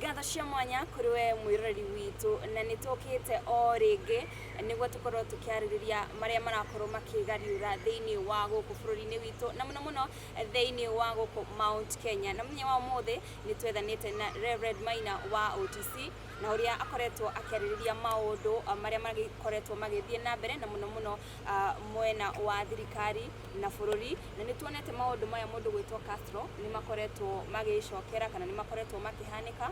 ngatho cia mwanya kuri we mwirori witu na nitokite o ringi niguo tukorwo tukiaririria maria marakorwo makigariura thiini wa guku bururi-ini witu na muno thiini wa guku Mount Kenya na munya wa mothe nitwethanite na Reverend Maina wa OTC na uria akoretwo akiaririria maundu maria magikoretwo magithie na mbere na muno mwena wa thirikari na bururi na nituonete maundu maya mundu gwitwo Castro ni makoretwo magicokera kana ni makoretwo makihanika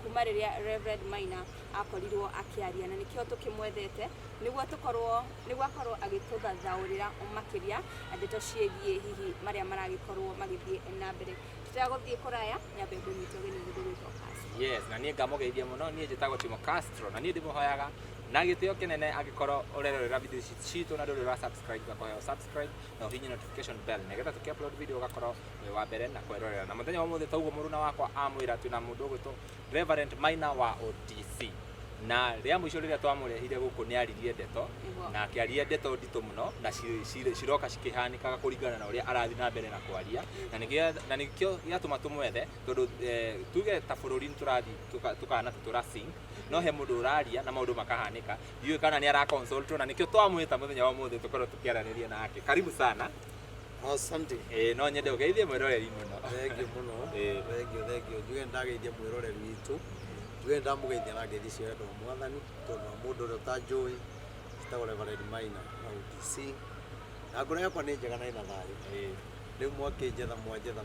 kuma riria Reverend Maina akorirwo akiaria na nikio tukimwethete niguo akorwo agituthathaurira makiria ndeto ciegie hihi maria maragikorwo magithie na mbere tutaguthie kuraya nyambe ngonyitwo gini mundu gwitwo Castro. Yes, na niĩ ngamugeithia muno niĩ njĩtagwo Timo Castro na niĩ ndĩmũhoyaga na gĩtĩo kĩnene angĩkorwo ũrerorera video ciitũ na ndũrĩ wa subscribe ũgakorwo subscribe na ũhihinye notification bell nĩgetha tũkĩ-upload video ũgakorwo wĩ wa mbere na kwerorera na mũthenya wa ũmũthĩ toguo mũruna wakwa amwĩra twĩna mũndũ ũgwĩtwo Reverend Maina wa OTC na rĩa mũico rĩrĩa twamũrehire gũkũ nĩ aririe ndeto na akĩaria ndeto nditũ mũno na ciroka cikĩhanĩkaga kũringana na ũrĩa arathi na mbere na kwaria na nĩkĩo gĩatũma tũmwethe tondũ tuge ta bũrũri tũrathi tukana tũrasing no he mũndũ ũraria na maũndũ makahanĩka ndiũĩ kana nĩ ara-consult na nĩkĩo twamwĩta mũthenya wa ũmũthĩ tũkorwo tũkĩaranĩria nake. Karibu sana. Asante. No nyende ũgeithie mwĩroreri mũno. Thengiũ mũno. Thengiũ. Njuge ndageithia mwĩroreri witũ. Njuge ndamugeithia na ngeithi cia wendo wa Mwathani tondũ mũndũ ũrĩa ũtanjũĩ njĩtagwo Reverend Maina wa OTC na ngoro yakwa nĩ njega na ĩna thayũ. Rĩu mwakĩnjetha mwanjetha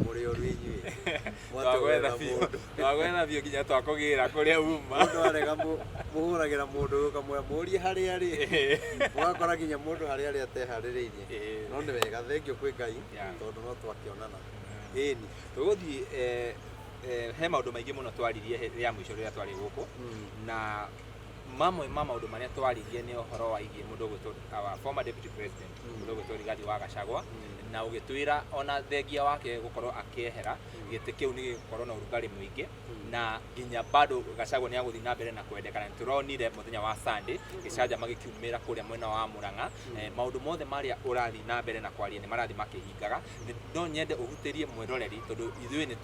mũrĩ oru inyuĩ twagwetha biũ nginya twakũgĩra kũrĩa uma mũndũ arega mũhũragĩra mũndũ ũkamwĩra mũrie harĩa arĩ mũgakora nginya mũndũ harĩa arĩ ateharĩrĩirie no nĩ wega thengiũ kwĩ Ngai tondũ no twakĩonana. Ĩni tũgũthiĩ he maũndũ maingĩ mũno twaririe rĩa mũico rĩrĩa twarĩ gũkũ na mamwe ma maũndũ marĩa twaririe nĩ ũhoro wa igie mũndũ gwĩtwo former deputy president mũndũ gwĩtwo Rigathi wa Gachagua na ũgĩtwĩra ona thengia wake gũkorwo akĩehera gĩtĩ kĩu nĩ gĩgũkorwo na ũrugarĩ mũingĩ na nginya bado Gachagua nĩ agũthiĩ na mbere na kwendekana nĩtũronire mũthenya wa Sunday gĩcanjama gĩkiumĩra kũrĩa mwena wa Murang'a maũndũ mothe marĩa ũrathi na mbere na kwaria nĩ marathi makĩhingaga no nyende ũhutĩrie mwĩroreri tondũ ithuĩ nĩ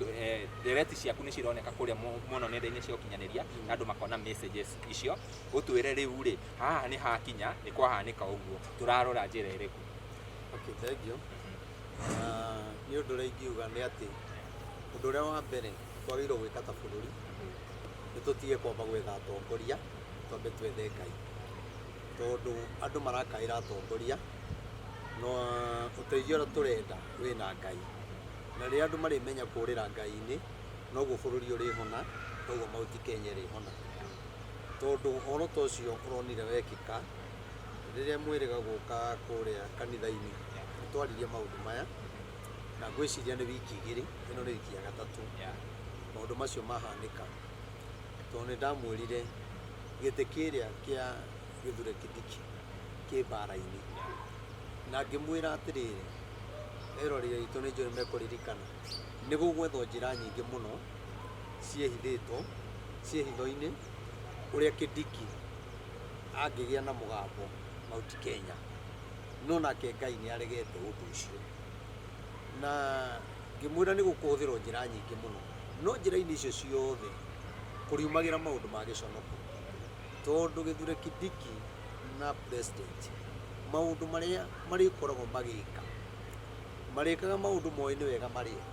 ndereti ciaku nĩ cironeka kũrĩa mũno nenda-inĩ cia ũkinyanĩria na andũ makona messages icio ũtwĩre rĩu rĩ haha nĩ hakinya nĩ kwahanĩka ũguo tũrarora njĩra ĩrĩkũ. Okay, thank you. Nĩ ũndũ ũrĩa ingiuga nĩ atĩ ũndũ ũrĩa wa mbere twagĩrĩirwo gwĩka ta bũrũri nĩ tũtige kwamba gwetha atongoria twambe twethe Ngai tondũ andũ marakaĩra atongoria no ũteithio ũrĩa tũrenda wĩna Ngai na rĩrĩa andũ marĩmenya kũrĩra Ngai-inĩ noguo bũrũri ũrĩhona noguo Mount Kenya ĩrĩhona tondũ ũhoro ta ũcio ũronire wekĩka rĩrĩa mwĩrĩga gũka kũrĩa kanitha-inĩ twaririe maũndũ maya na ngwĩciria nĩ wiki igĩrĩ ĩno nĩ wiki ya gatatũ maũndũ macio mahanĩka tondũ nĩ ndamwĩrire gĩtĩ kĩrĩa kĩa Gĩthure Kĩndiki kĩ mbara-inĩ na ngĩmwĩra atĩrĩrĩ erorire itũ nĩ njũĩ mekũririkana nĩ gũgwethwo njĩra nyingĩ mũno ciĩhitho-inĩ ũrĩa Kĩndiki angĩgĩa na mũgambo Mount Kenya no nake Ngai nĩ aregete ũndũ ũcio na ngĩmwĩra nĩ gũkũhũthĩrwo njĩra nyingĩ mũno no njĩra-inĩ icio ciothe kũriumagĩra maũndũ ma gĩconoko tondũ Gĩthure Kĩndiki na president maũndũ marĩa marĩkoragwo marĩkaga maũndũ moĩ nĩ wega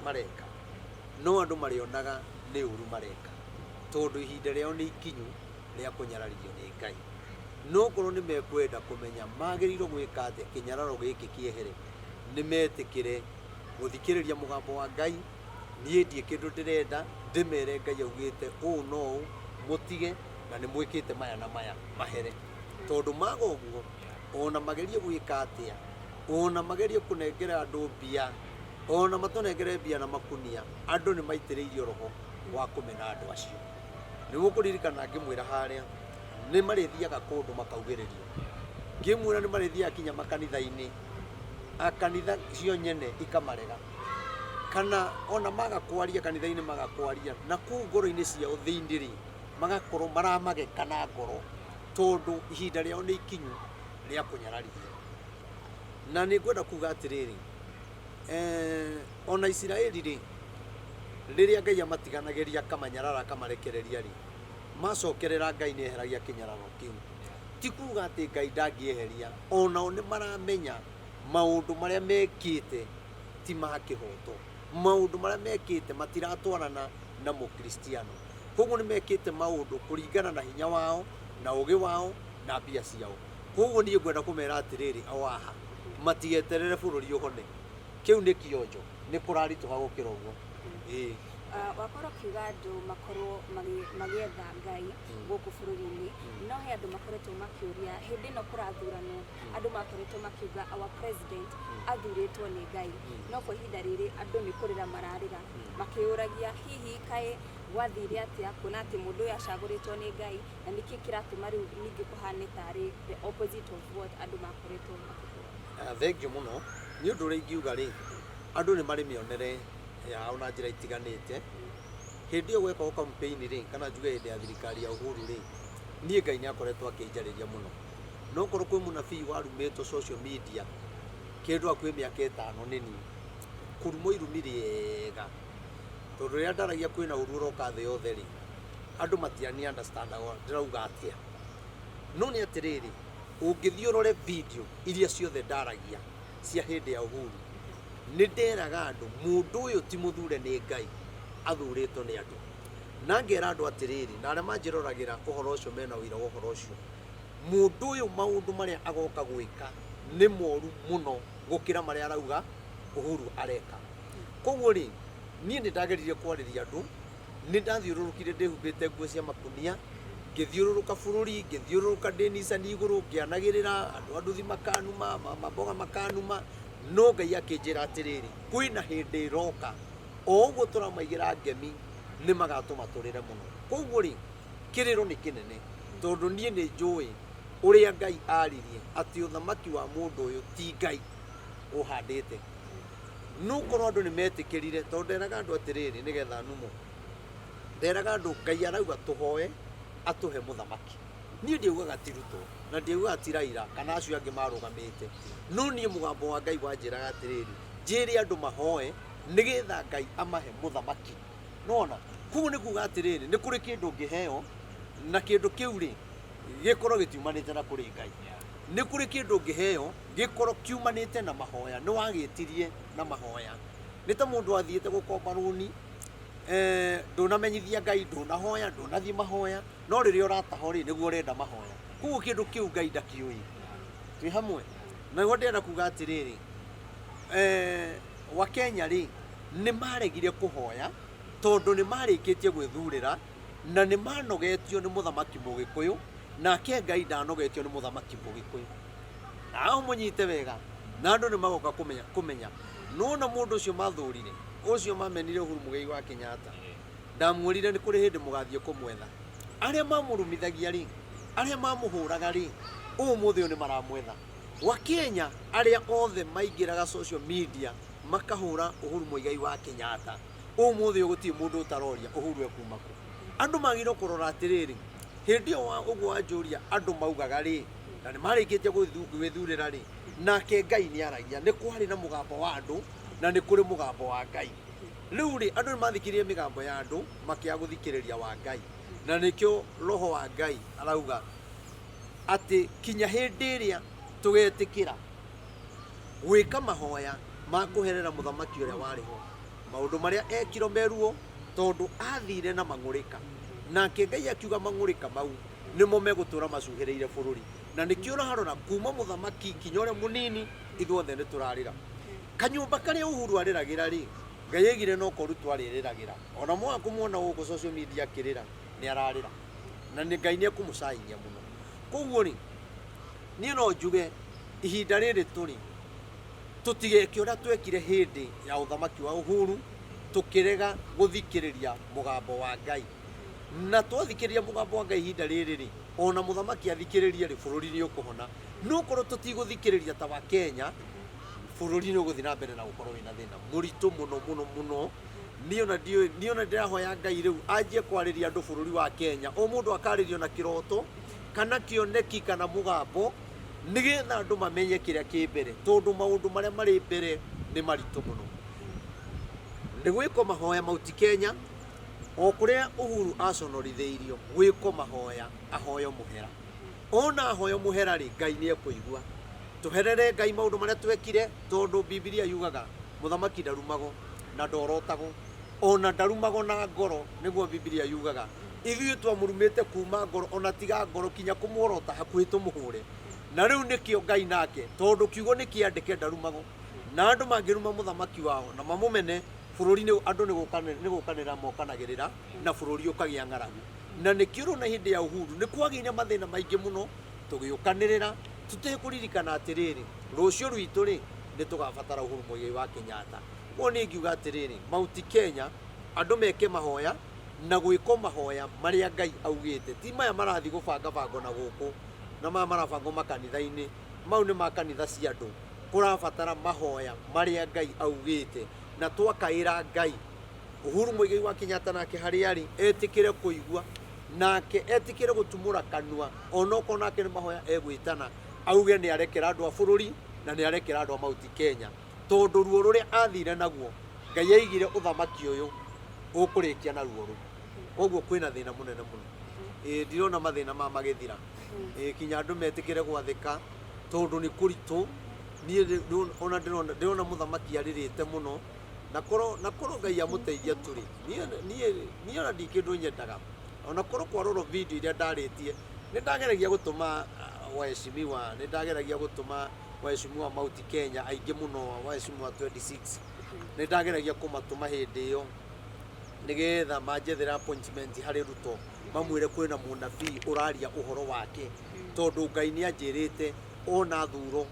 mareka no andũ marĩonaga nĩ ũru mareka tondũ ihinda rĩao nĩ ikinyu rĩa kũnyararithio nĩ Ngai no korwo nĩ mekwenda kũmenya magĩrĩirwo gwĩka atĩa kĩnyararo gĩkĩ kĩehere nĩ metĩkĩre gũthikĩrĩria mũgambo wa Ngai niĩ ndiĩ kĩndũ ndĩrenda ndĩmere Ngai augĩte ũũ no ũũ mũtige na nĩ mwĩkĩte maya na maya mahere tondũ maga ũguo ona magerie gwĩka atĩa ona magerie kũnengera andũ mbia ona matũnengere mbia na makunia andũ nĩ maitĩrĩirio roho wa kũmena andũ acio nĩ gũkũririkana ngĩmwĩra harĩa nĩ marĩthiaga kũndũ makaugĩrĩrio ngĩmwĩra nĩ marĩthiaga kinya makanitha-inĩ akanitha cio nyene ikamarega kana ona maga kwaria kanitha-inĩ maga kwaria na kũu ngoro-inĩ ciao thĩinĩ magakorwo maramageka na ngoro tondũ ihinda rĩao nĩ ikinyu rĩa kũnyararithia na nĩ ngwenda kuga atĩrĩrĩ ona Isiraeli rĩ riria Ngai amatiganagĩria kamanyarara kamarekereria ri macokerera Ngai nĩ eheragia kĩnyararo kĩu ti kuga atĩ Ngai ndangĩeheria onao nĩ maramenya maũndũ marĩa mekĩte ti ma kĩhoto maũndũ marĩa mekĩte matiratwarana na mũkristiano koguo nĩ mekĩte maũndũ kũringana na hinya wao na ũgĩ wao na mbia ciao koguo niĩ ngwenda kũmera atĩrĩrĩ awaha matigeterere bũrũri ũhone kĩu nĩ kĩonjo nĩ kũraritũha gũkĩra ũguo wakorwo kiuga andũ makorwo magĩetha Ngai gũkũ bũrũri-inĩ no he andũ makoretwo makĩũria hĩndĩ ĩno kũrathuranwo andũ makoretwo makiuga our president athurĩtwo nĩ Ngai no kwa ihinda rĩrĩ andũ nĩ kũrĩra mararĩra makĩũragia hihi kaĩ gwathire atĩa kuona atĩ mũndũ ũyũ acagũrĩtwo nĩ Ngai na nĩkĩ kĩratũma rĩu ningĩ kũhane tarĩ the opposite of what andũ makoretwo makĩuga. Thank you mũno nĩ ũndũ ũrĩa ingiuga rĩ andũ nĩ marĩ mĩonere yao na njĩra itiganĩte hĩndĩ ĩyo gwekagwo campaign rĩ kana njuge hĩndĩ ya thirikari ya Uhuru rĩ niĩ Ngai nĩ akoretwo akĩnjarĩria mũno no korwo kwĩ mũnabii warumĩtwo social media kĩndũ hakuhĩ mĩaka 5 nĩ niĩ kũrumwo irumi rĩega tondũ rĩrĩa ndaragia kwĩna ũru ũroka thĩ yothe rĩ andũ matiani understand ndĩrauga atĩa no nĩ atĩrĩrĩ ũngĩthiĩ ũrore video iria ciothe ndaragia cia hĩndĩ ya Uhuru nĩ nderaga andũ mũndũ ũyũ ti mũthure nĩ Ngai athurĩtwo nĩ andũ na ngera andũ atĩrĩrĩ na arĩa manjĩroragĩra ũhoro ũcio mena ũira wa ũhoro ũcio mũndũ ũyũ maũndũ marĩa agoka gwĩka nĩ moru mũno gũkĩra marĩa arauga Uhuru areka koguo rĩ niĩ nĩ ndageririe kwarĩria andũ nĩ ndathiũrũrũkire ndĩhumbĩte nguo cia makunia ngĩthiũrũrũka bũrũri ngĩthiũrũrũka ndĩnicani igũrũ ngĩanagĩrĩra andũ anduthi makanuma mamboga makanuma no Ngai akĩnjĩra atĩrĩrĩ kwĩna hĩndĩ ĩroka o ũguo tũramaigĩra ngemi nĩ magatũma tũrĩre mũno koguo rĩ kĩrĩro nĩ kĩnene tondũ niĩ nĩ njũĩ ũrĩa Ngai aririe atĩ ũthamaki wa mũndũ ũyũ ti Ngai ũhandĩte no korwo andũ nĩ metĩkĩrire tondũ nderaga andũ atĩrĩrĩ nĩgetha numo nderaga andũ Ngai arauga tũhoe atũhe mũthamaki niĩ ndiugaga tirutwo na ndiugaga tiraira kana acio angĩ marũgamĩte no niĩ mũgambo wa Ngai wanjĩraga atĩrĩrĩ njĩre andũ mahoe nĩgetha Ngai amahe mũthamaki nona koguo nĩ kuga atĩrĩrĩ nĩ kũrĩ kĩndũ ngĩheo na kĩndũ kĩu rĩ gĩkorwo gĩtiumanĩte na kũrĩ Ngai nĩ kũrĩ kĩndũ ngĩheo gĩkorwo kiumanĩte na mahoya nĩ wagĩtirie na mahoya nĩ ta mũndũ athiĩte gũkomba rũni ndũnamenyithia Ngai ndũnahoya ndũnathiĩ mahoya no rĩrĩa ũrataho rĩ nĩguo ũrenda mahoya koguo kĩndũ kĩu Ngai ndakĩũĩ twĩ hamwe na nĩguo ndĩrenda kuga atĩrĩrĩ wa Kenya rĩ nĩ maregire kũhoya tondũ nĩ marĩkĩtie gwĩthurĩra na nĩ manogetio nĩ mũthamaki mũgĩkũyũ nake Ngai ndanogetio nĩ mũthamaki mũgĩkũyũ nao mũnyite wega na andũ nĩ magoka kũmenya no na mũndũ ũcio mathũrire ũcio mamenire Uhuru Muigai wa Kenyatta ndamwĩrire nĩ kũrĩ hĩndĩ mũgathiĩ kũmwetha arĩa mamũrumithagia rĩ arĩa mamũhũraga rĩ ũmũthĩ nĩ maramwetha wa Kenya arĩa othe maingĩraga social media makahũra Uhuru Muigai wa Kenyatta ũmũthĩ gũtirĩ mũndũ ũtaroria Uhuru ekuma kũ andũ magĩrĩirwo kũrora atĩrĩrĩ hĩndĩ ĩyo ũguo wanjũria andũ maugaga rĩ na nĩ marĩkĩtie gwĩthurĩra rĩ nake Ngai nĩ aragia nĩ kwarĩ na mũgambo wa andũ na nĩ kũrĩ mũgambo wa Ngai rĩu rĩ andũ nĩ mathikĩrĩria mĩgambo ya andũ makĩaga gũthikĩrĩria wa Ngai na nĩkĩo roho wa Ngai arauga atĩ kinya hĩndĩ ĩrĩa tũgetĩkĩra gwĩka mahoya ma kũherera mũthamaki ũrĩa warĩ ho maũndũ marĩa ekirwo meruo tondũ athire na mang'ũrĩka nake Ngai akiuga mang'ũrĩka mau nĩmo megũtũra macuhĩrĩire bũrũri na nĩkĩo ũrarora kuma mũthamaki kinya ũrĩa mũnini ithuothe nĩ tũrarĩra kanyũmba karĩa Uhuru arĩragĩra rĩ Ngai aigire no korutwo arĩrĩragĩra ona mwa kũmuona gũkũ social media akĩrĩra nĩ ararĩra na nĩ Ngai nĩ ekũmũcainia mũno koguo rĩ niĩ no njuge ihinda rĩrĩ tũrĩ tũtigeke ũrĩa twekire hĩndĩ ya ũthamaki wa Uhuru tũkĩrega gũthikĩrĩria mũgambo wa Ngai na twathikĩrĩria mũgambo wa Ngai ihinda rĩrĩ rĩ ona mũthamaki athikĩrĩria rĩ bũrũri nĩ ũkũhona no korwo tũtigũthikĩrĩria ta wa Kenya bũrũri nĩ ũgũthiĩ na mbere na gũkorwo wĩna thĩna mũritũ mũno niĩ ona ndĩrahoya Ngai rĩu anjie kwarĩria andũ bũrũri wa Kenya o mũndũ akarĩrio na kĩroto kana kĩoneki kana mũgambo nĩgetha andũ mamenye kĩrĩa kĩ mbere tondũ maũndũ marĩa marĩ mbere nĩ maritũ mũno nĩ gwĩko mahoya Mount Kenya o kũrĩa Uhuru aconorithĩirio gwĩko mahoya ahoyo mũhera. Ona ahoyo mũhera rĩ Ngai nĩ ekũigua. Tũherere Ngai maũndũ marĩa twekire tondũ Biblia yugaga mũthamaki ndarumagwo na ndorotagwo ona ndarumagwo na ngoro nĩguo Biblia yugaga. Ithuĩ twamũrumĩte kuma ngoro ona tiga ngoro kinya kũmũorota hakuhĩ tũmũhũre. Na rĩu nĩkĩo Ngai nake tondũ kiugo nĩ kĩandĩke ndarumagwo na andũ mangĩruma mũthamaki wao na mamũmene bũrũri andũ nĩ gũkanĩra mokanagĩrĩra na bũrũri ũkagĩa ng'aragu. Na nĩkĩo na hĩndĩ ya Uhuru nĩ kwagĩire mathĩna maingĩ mũno tũgĩũkanĩrĩra tutekũririkana atĩrĩrĩ rũciũ rwitũ rĩ nĩ tũgabatara Uhuru Muigai wa Kenyatta. Koguo nĩ ngiuga atĩrĩrĩ Mount Kenya andũ meke mahoya na gwĩko mahoya marĩa Ngai augĩte. Ti maya marathi gũbanga na gũkũ na maya marabangwo makanitha-inĩ mau nĩ makanitha cia andũ. Kũrabatara mahoya marĩa Ngai augĩte na twakaĩra Ngai Uhuru Muigai wa Kenyatta nake harĩa arĩ etĩkĩre kũigua nake etĩkĩre gũtumũra kanua onokorwo nake nĩ mahoya egwĩtana auge nĩ arekera andũ a bũrũri na nĩ arekera andũ a Mount Kenya tondũ ruo rũrĩa athire naguo Ngai aigire ũthamaki ũyũ ũkũrĩkia na ruo rũu. Koguo kwĩna thĩna mũnene mũno. Ndirona mathĩna magĩthira. Kinya andũ metĩkĩre gwathĩka tondũ nĩ kũritũ. Niĩ ona ndĩrona mũthamaki arĩrĩte mũno na korwo Ngai amũteithia tũrĩ. Niĩ ona ndi kĩndũ nyendaga. Ona korwo kwarorwo video iria ndarĩtie nĩ ndageragia gũtũma waheshimiwa nĩ ndageragia gũtũma waheshimiwa Mount Kenya aingĩ mũno waheshimiwa 26 nĩ ndageragia kũmatũma hĩndĩ ĩyo nĩgetha manjethera appointment harĩ Ruto mamwĩre kwĩna mũnabii ũraria ũhoro wake tondũ Ngai nĩ anjĩrĩte ona thuro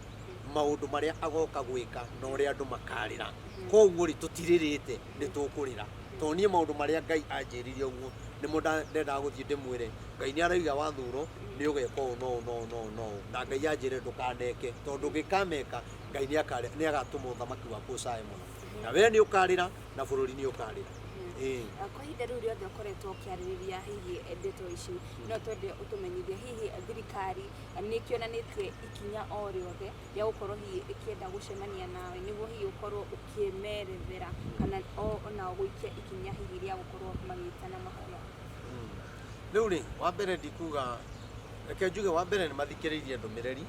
maũndũ marĩa agoka gwĩka na ũrĩa andũ makarĩra. Koguo rĩ tũtirĩrĩte nĩ tũkũrĩra tondũ niĩ maũndũ marĩa Ngai anjĩrire ũguo nĩmo ndendaga gũthiĩ ndĩmwĩre Ngai nĩ arauga wa thuro nĩ ũgeka ũũ no na Ngai anjĩre ndũkaneke tondũ ngĩkameka Ngai nĩ agatũma ũthamaki waku ũcae mũno na we nĩ ũkarĩra na bũrũri nĩ ũkarĩra. Kwa ihinda rĩu rĩothe ũkoretwo ũkĩarĩrĩria hihi ndeto ici no twende ũtũmenyithie hihi thirikari nĩ kĩonanĩtie ikinya o rĩothe rĩa gũkorwo hihi ĩkĩenda gũcemania nawe nĩguo hihi ũkorwo ũkĩmerethera kana ona gũikia ikinya hihi rĩa gũkorwo magĩtana mahoya. Rĩu rĩ wa mbere ndikuga reke njuge wa mbere nĩ mathikĩrĩirie ndũmĩrĩri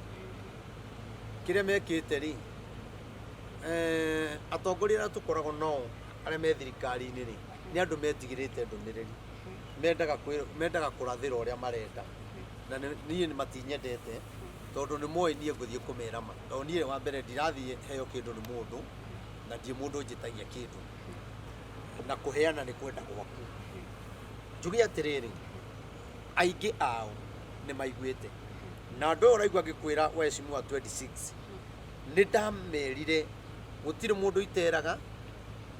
kĩrĩa mekĩte rĩ atongoria arĩa tũkoragwo nao arĩa me thirikari-inĩ rĩ nĩ andũ metigĩrĩte ndũmĩrĩri mendaga kũrathĩra ũrĩa marenda na niĩ nĩ matinyendete tondũ nĩ moĩ niĩ ngũthiĩ kũmera ma tondũ niĩ wa mbere ndirathiĩ heo kĩndũ nĩ mũndũ na ndirĩ mũndũ njĩtagia kĩndũ na kũheana nĩ kwenda gwaku. Njuge atĩrĩrĩ aingĩ ao nĩ maiguĩte na andũ ũraigua ngĩkwĩra waheshimiwa 26 nĩ ndamerire gũtirĩ mũndũ iteraga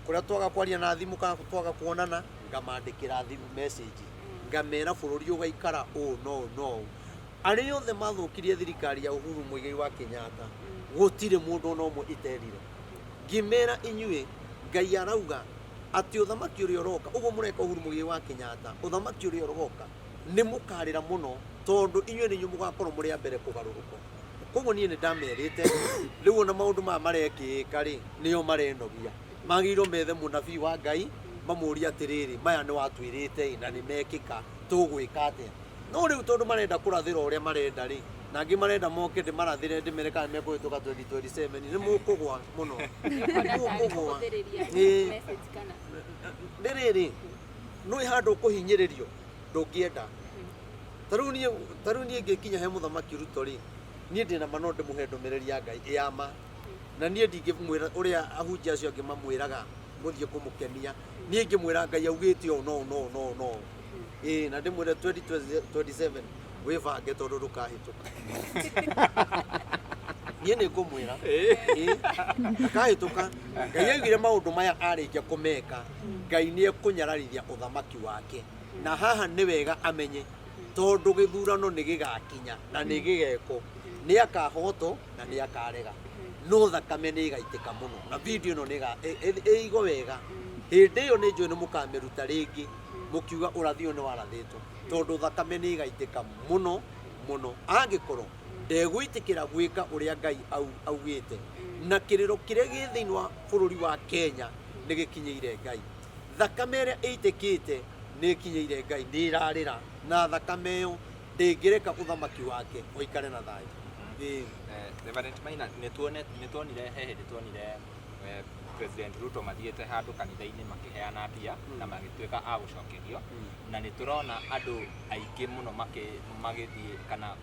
kũrĩa twaga kwaria na thimũ kana twaga kuonana ngamandĩkĩra thimũ message ngamera bũrũri ũgaikara no arĩa othe mathũkirie thirikari ya Uhuru Muigai wa Kenyatta gũtirĩ mũndũ ona ũmwe iterire ngĩmera inyuĩ Ngai arauga atĩ ũthamaki ũrĩa ũroka ũguo mũreka Uhuru Muigai wa Kenyatta ũthamaki ũrĩa ũroka nĩ mũkarĩra mũno tondũ inyuĩ nĩ inyuĩ mũgakorwo mũrĩ a mbere kũgarũrũka. Koguo niĩ nĩ ndamerĩte rĩu ona maũndũ maya marekĩka rĩ nĩo marenogia magĩrĩirwo methe mũnabii wa Ngai mamũria atĩrĩrĩ maya nĩ watwĩrĩte na nĩ mekĩka tũgwĩka atĩa. No rĩu tondũ marenda kũrathĩra ũrĩa marenda rĩ na angĩ marenda moke ndĩmarathĩre ndĩmere kana mekũhĩtũka 2027 nĩ mũkũgwa mũno mũkũgwa rĩrĩ nĩ handũ kũhinyĩrĩrio ndũngĩenda. Tarĩu niĩ ngĩkinya he mũthamaki Ruto rĩ niĩ ndĩna ma no ndĩmũhe ndũmĩrĩri ya Ngai ĩama na niĩ ndingĩmwĩra ũrĩa ahunjia acio angĩ mamwĩraga gũthiĩ kũmũkenia niĩ ngĩmwĩra Ngai augĩte ũũ no na ndĩmwĩre 2027 wĩbange tondũ ndũkahĩtũka. Niĩ nĩ ngũmwĩra ndakahĩtũka. Ngai augire maũndũ maya arĩkia kũmeka Ngai nĩ ekũnyararithia ũthamaki wake na haha nĩ wega amenye tondũ gĩthurano nĩ gĩgakinya na nĩ gĩgeko nĩ akahoto na nĩ akarega no thakame nĩ ĩgaitĩka mũno na video ĩno nĩ ĩigwo wega hĩndĩ ĩyo nĩ njũĩ nĩ mũkamĩruta rĩngĩ mũkiuga ũrathi ũyũ nĩ warathĩtwo tondũ thakame nĩ ĩgaitĩka mũno angĩkorwo ndegwĩtĩkĩra gwĩka ũrĩa Ngai augĩte na kĩrĩro kĩrĩa gĩ thĩinĩ wa bũrũri wa Kenya nä gä kinyä Ngai thakame ä rä a ä itä kä te nä kinyä Ngai nä ĩrarä ra na thakame ä yo ndä ngä reka å thamaki wake å ikare na thayå. Reverend Maina nä tuonire he hä ndä tuonire President Ruto mathiäte handå kanitha-inä makiheana mbia na magä ka a gå cokerio na nä tå rona andå aingä må no magäthiä kana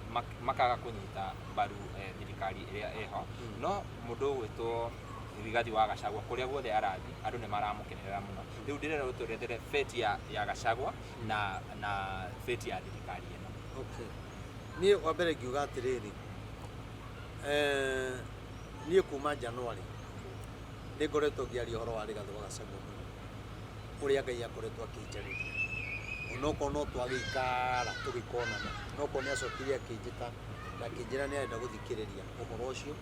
makaga kå nyita mbaru thirikari ä rä a eho no må ndå å gwä two Rigathi wa Gachagua kå rä a guothe arathi andå nä maramå kenerera må no rä u ndä renda gå tå rethere fate ya Gachagua na fate ya thirikari ä no. Niä wa mbere ngiuga atä rä rä niä kuma Januari nä ngoretwo ngä aria å horo wa Rigathi wa Gachagua må no å rä a Ngai akoretwo akä njarä ria onokorwo no twagä ikara tå gä konana nokorwo nä acokire akä njä ta na akä njä ra nä arenda gå thikä rä ria å horo å cio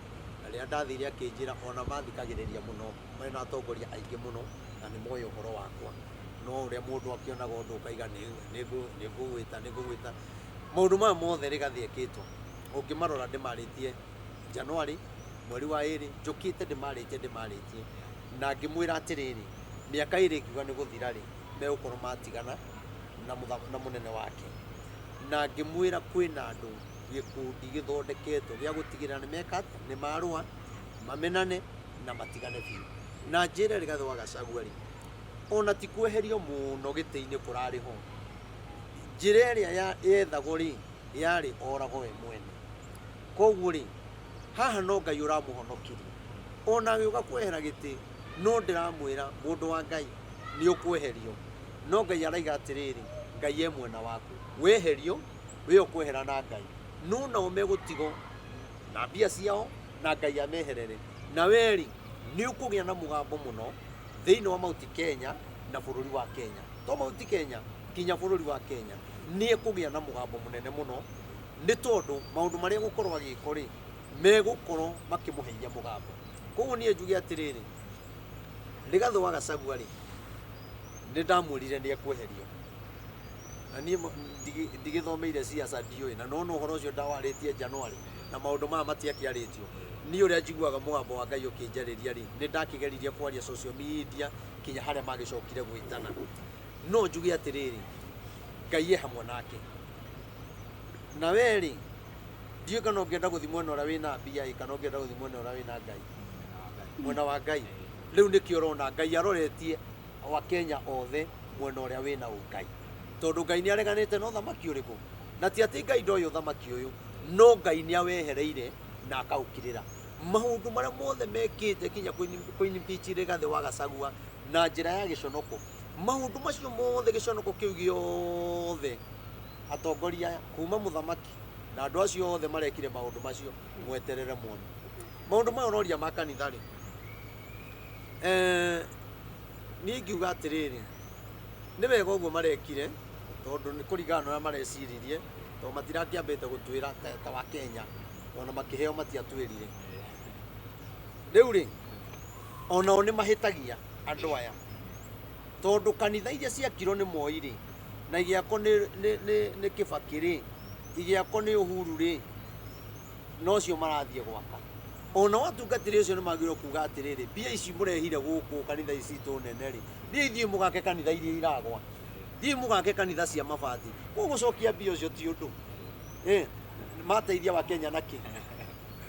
na rä rä a ndathire akä njä ra ona mathikagä rä ria må no marä na atongoria aingä må no na nä moä å horo wakwa no å rä a må ndå akĩonaga å ndå ũkaiga nä ngå gwä ta maå ndå maya mothe Rigathi ekĩtwo å ngä marora ndä marä tie Januari mweri wa ĩrĩ njũkĩte ndä marä tie na ngä mwä ra atä rä rä mä aka ä rä ngiuga nä gå thira rä megå korwo matigana na må nene wake na ngä mwä ra kwä na andå gä kundi gä thondeketwo gä a gå tigä rä ra nä meka nä marũa mamenane na matigane biũ na njä re Rigathi wa Gachagua rä ona ti kweherio må no gä tä-inä kå rarä ho njä ra ä rä a yethagwo rä yarä oragwo we mwene koguo rä haha no Ngai å ramå honokirie ona gä å ga kwehera gä tä no ndä ramwä ra må ndå wa Ngai nä å kweherio no Ngai araiga atä rä rä Ngai e mwena waku weherio wä å kwehera na Ngai no nao megå tigwo na mbia ciao na Ngai ameherere na weri nä å kå gä a na må gambo må no thä inä wa Mount Kenya na bå rå ri wa Kenya to Mount Kenya kinya bå rå ri wa Kenya nä ekå gä a na må gambo må nene må no nä tondå maå ndå marä a gå korwo agä ko rä megå korwo makä må heithia må gambo koguo niä njuge atä rä rä Rigathi wa Gachagua rä nä ndamwä rire nä ekweherio na niä ndigä thomeire ciaca ndiå na no å horo å cio ndawarä tie Januari na maå ndå maya matiakä arä tio niä å rä a njiguaga må gambo wa Ngai å kä njarä ria rä nä ndakä geririe kwaria social media kinya harä a magä cokire gwä tana no njuge atä rä rä Ngai e hamwe nake na we rä ndiå kana å ngä enda gå thi mwena å rä a wä na mbia kana å ngä enda gå thi mwena å rä a wä na Ngai mwena wa Ngai rä u nä kä orona Ngai aroretie wa Kenya othe mwena å rä a wä na å Ngai tondå Ngai nä areganä te na å thamaki å rä kå na ti atä Ngai ndoä å thamaki å yå no Ngai nä awehereire na akaå kirä ra maå ndå marä a mothe mekä te kinya kå Rigathi wa Gachagua na njä ra ya gä conoko maå ndå macio mothe gä conoko kä u gä othe atongoria kuma må thamaki na andå acio othe marekire maå ndå macio mweterere mwone maå ndå maya noria ma kanitha rä niä ngiuga atä rä rä nä wega å guo marekire tondå nä kå ringana na mareciririe tondå matirakä ambä te gå twä ra ta wa Kenya ona makä heo matiatwä rire rä u rä onao nä mahä tagia andå aya tondå kanitha iria ciakirwo nä moi rä na igä akwo nä kä bakä rä igä akwo nä å huru rä no cio marathiä gwaka ona watungatä rä å cio nä magä rwo kuga atä rä rä mbia ici må rehire gå kå kanitha ici tå nene rä thiä ithiä må gake kanitha iria iragwa thiä må gake kanitha cia mabati gå gå cokia mbia å cio ti å ndå mateithia wa Kenya na kä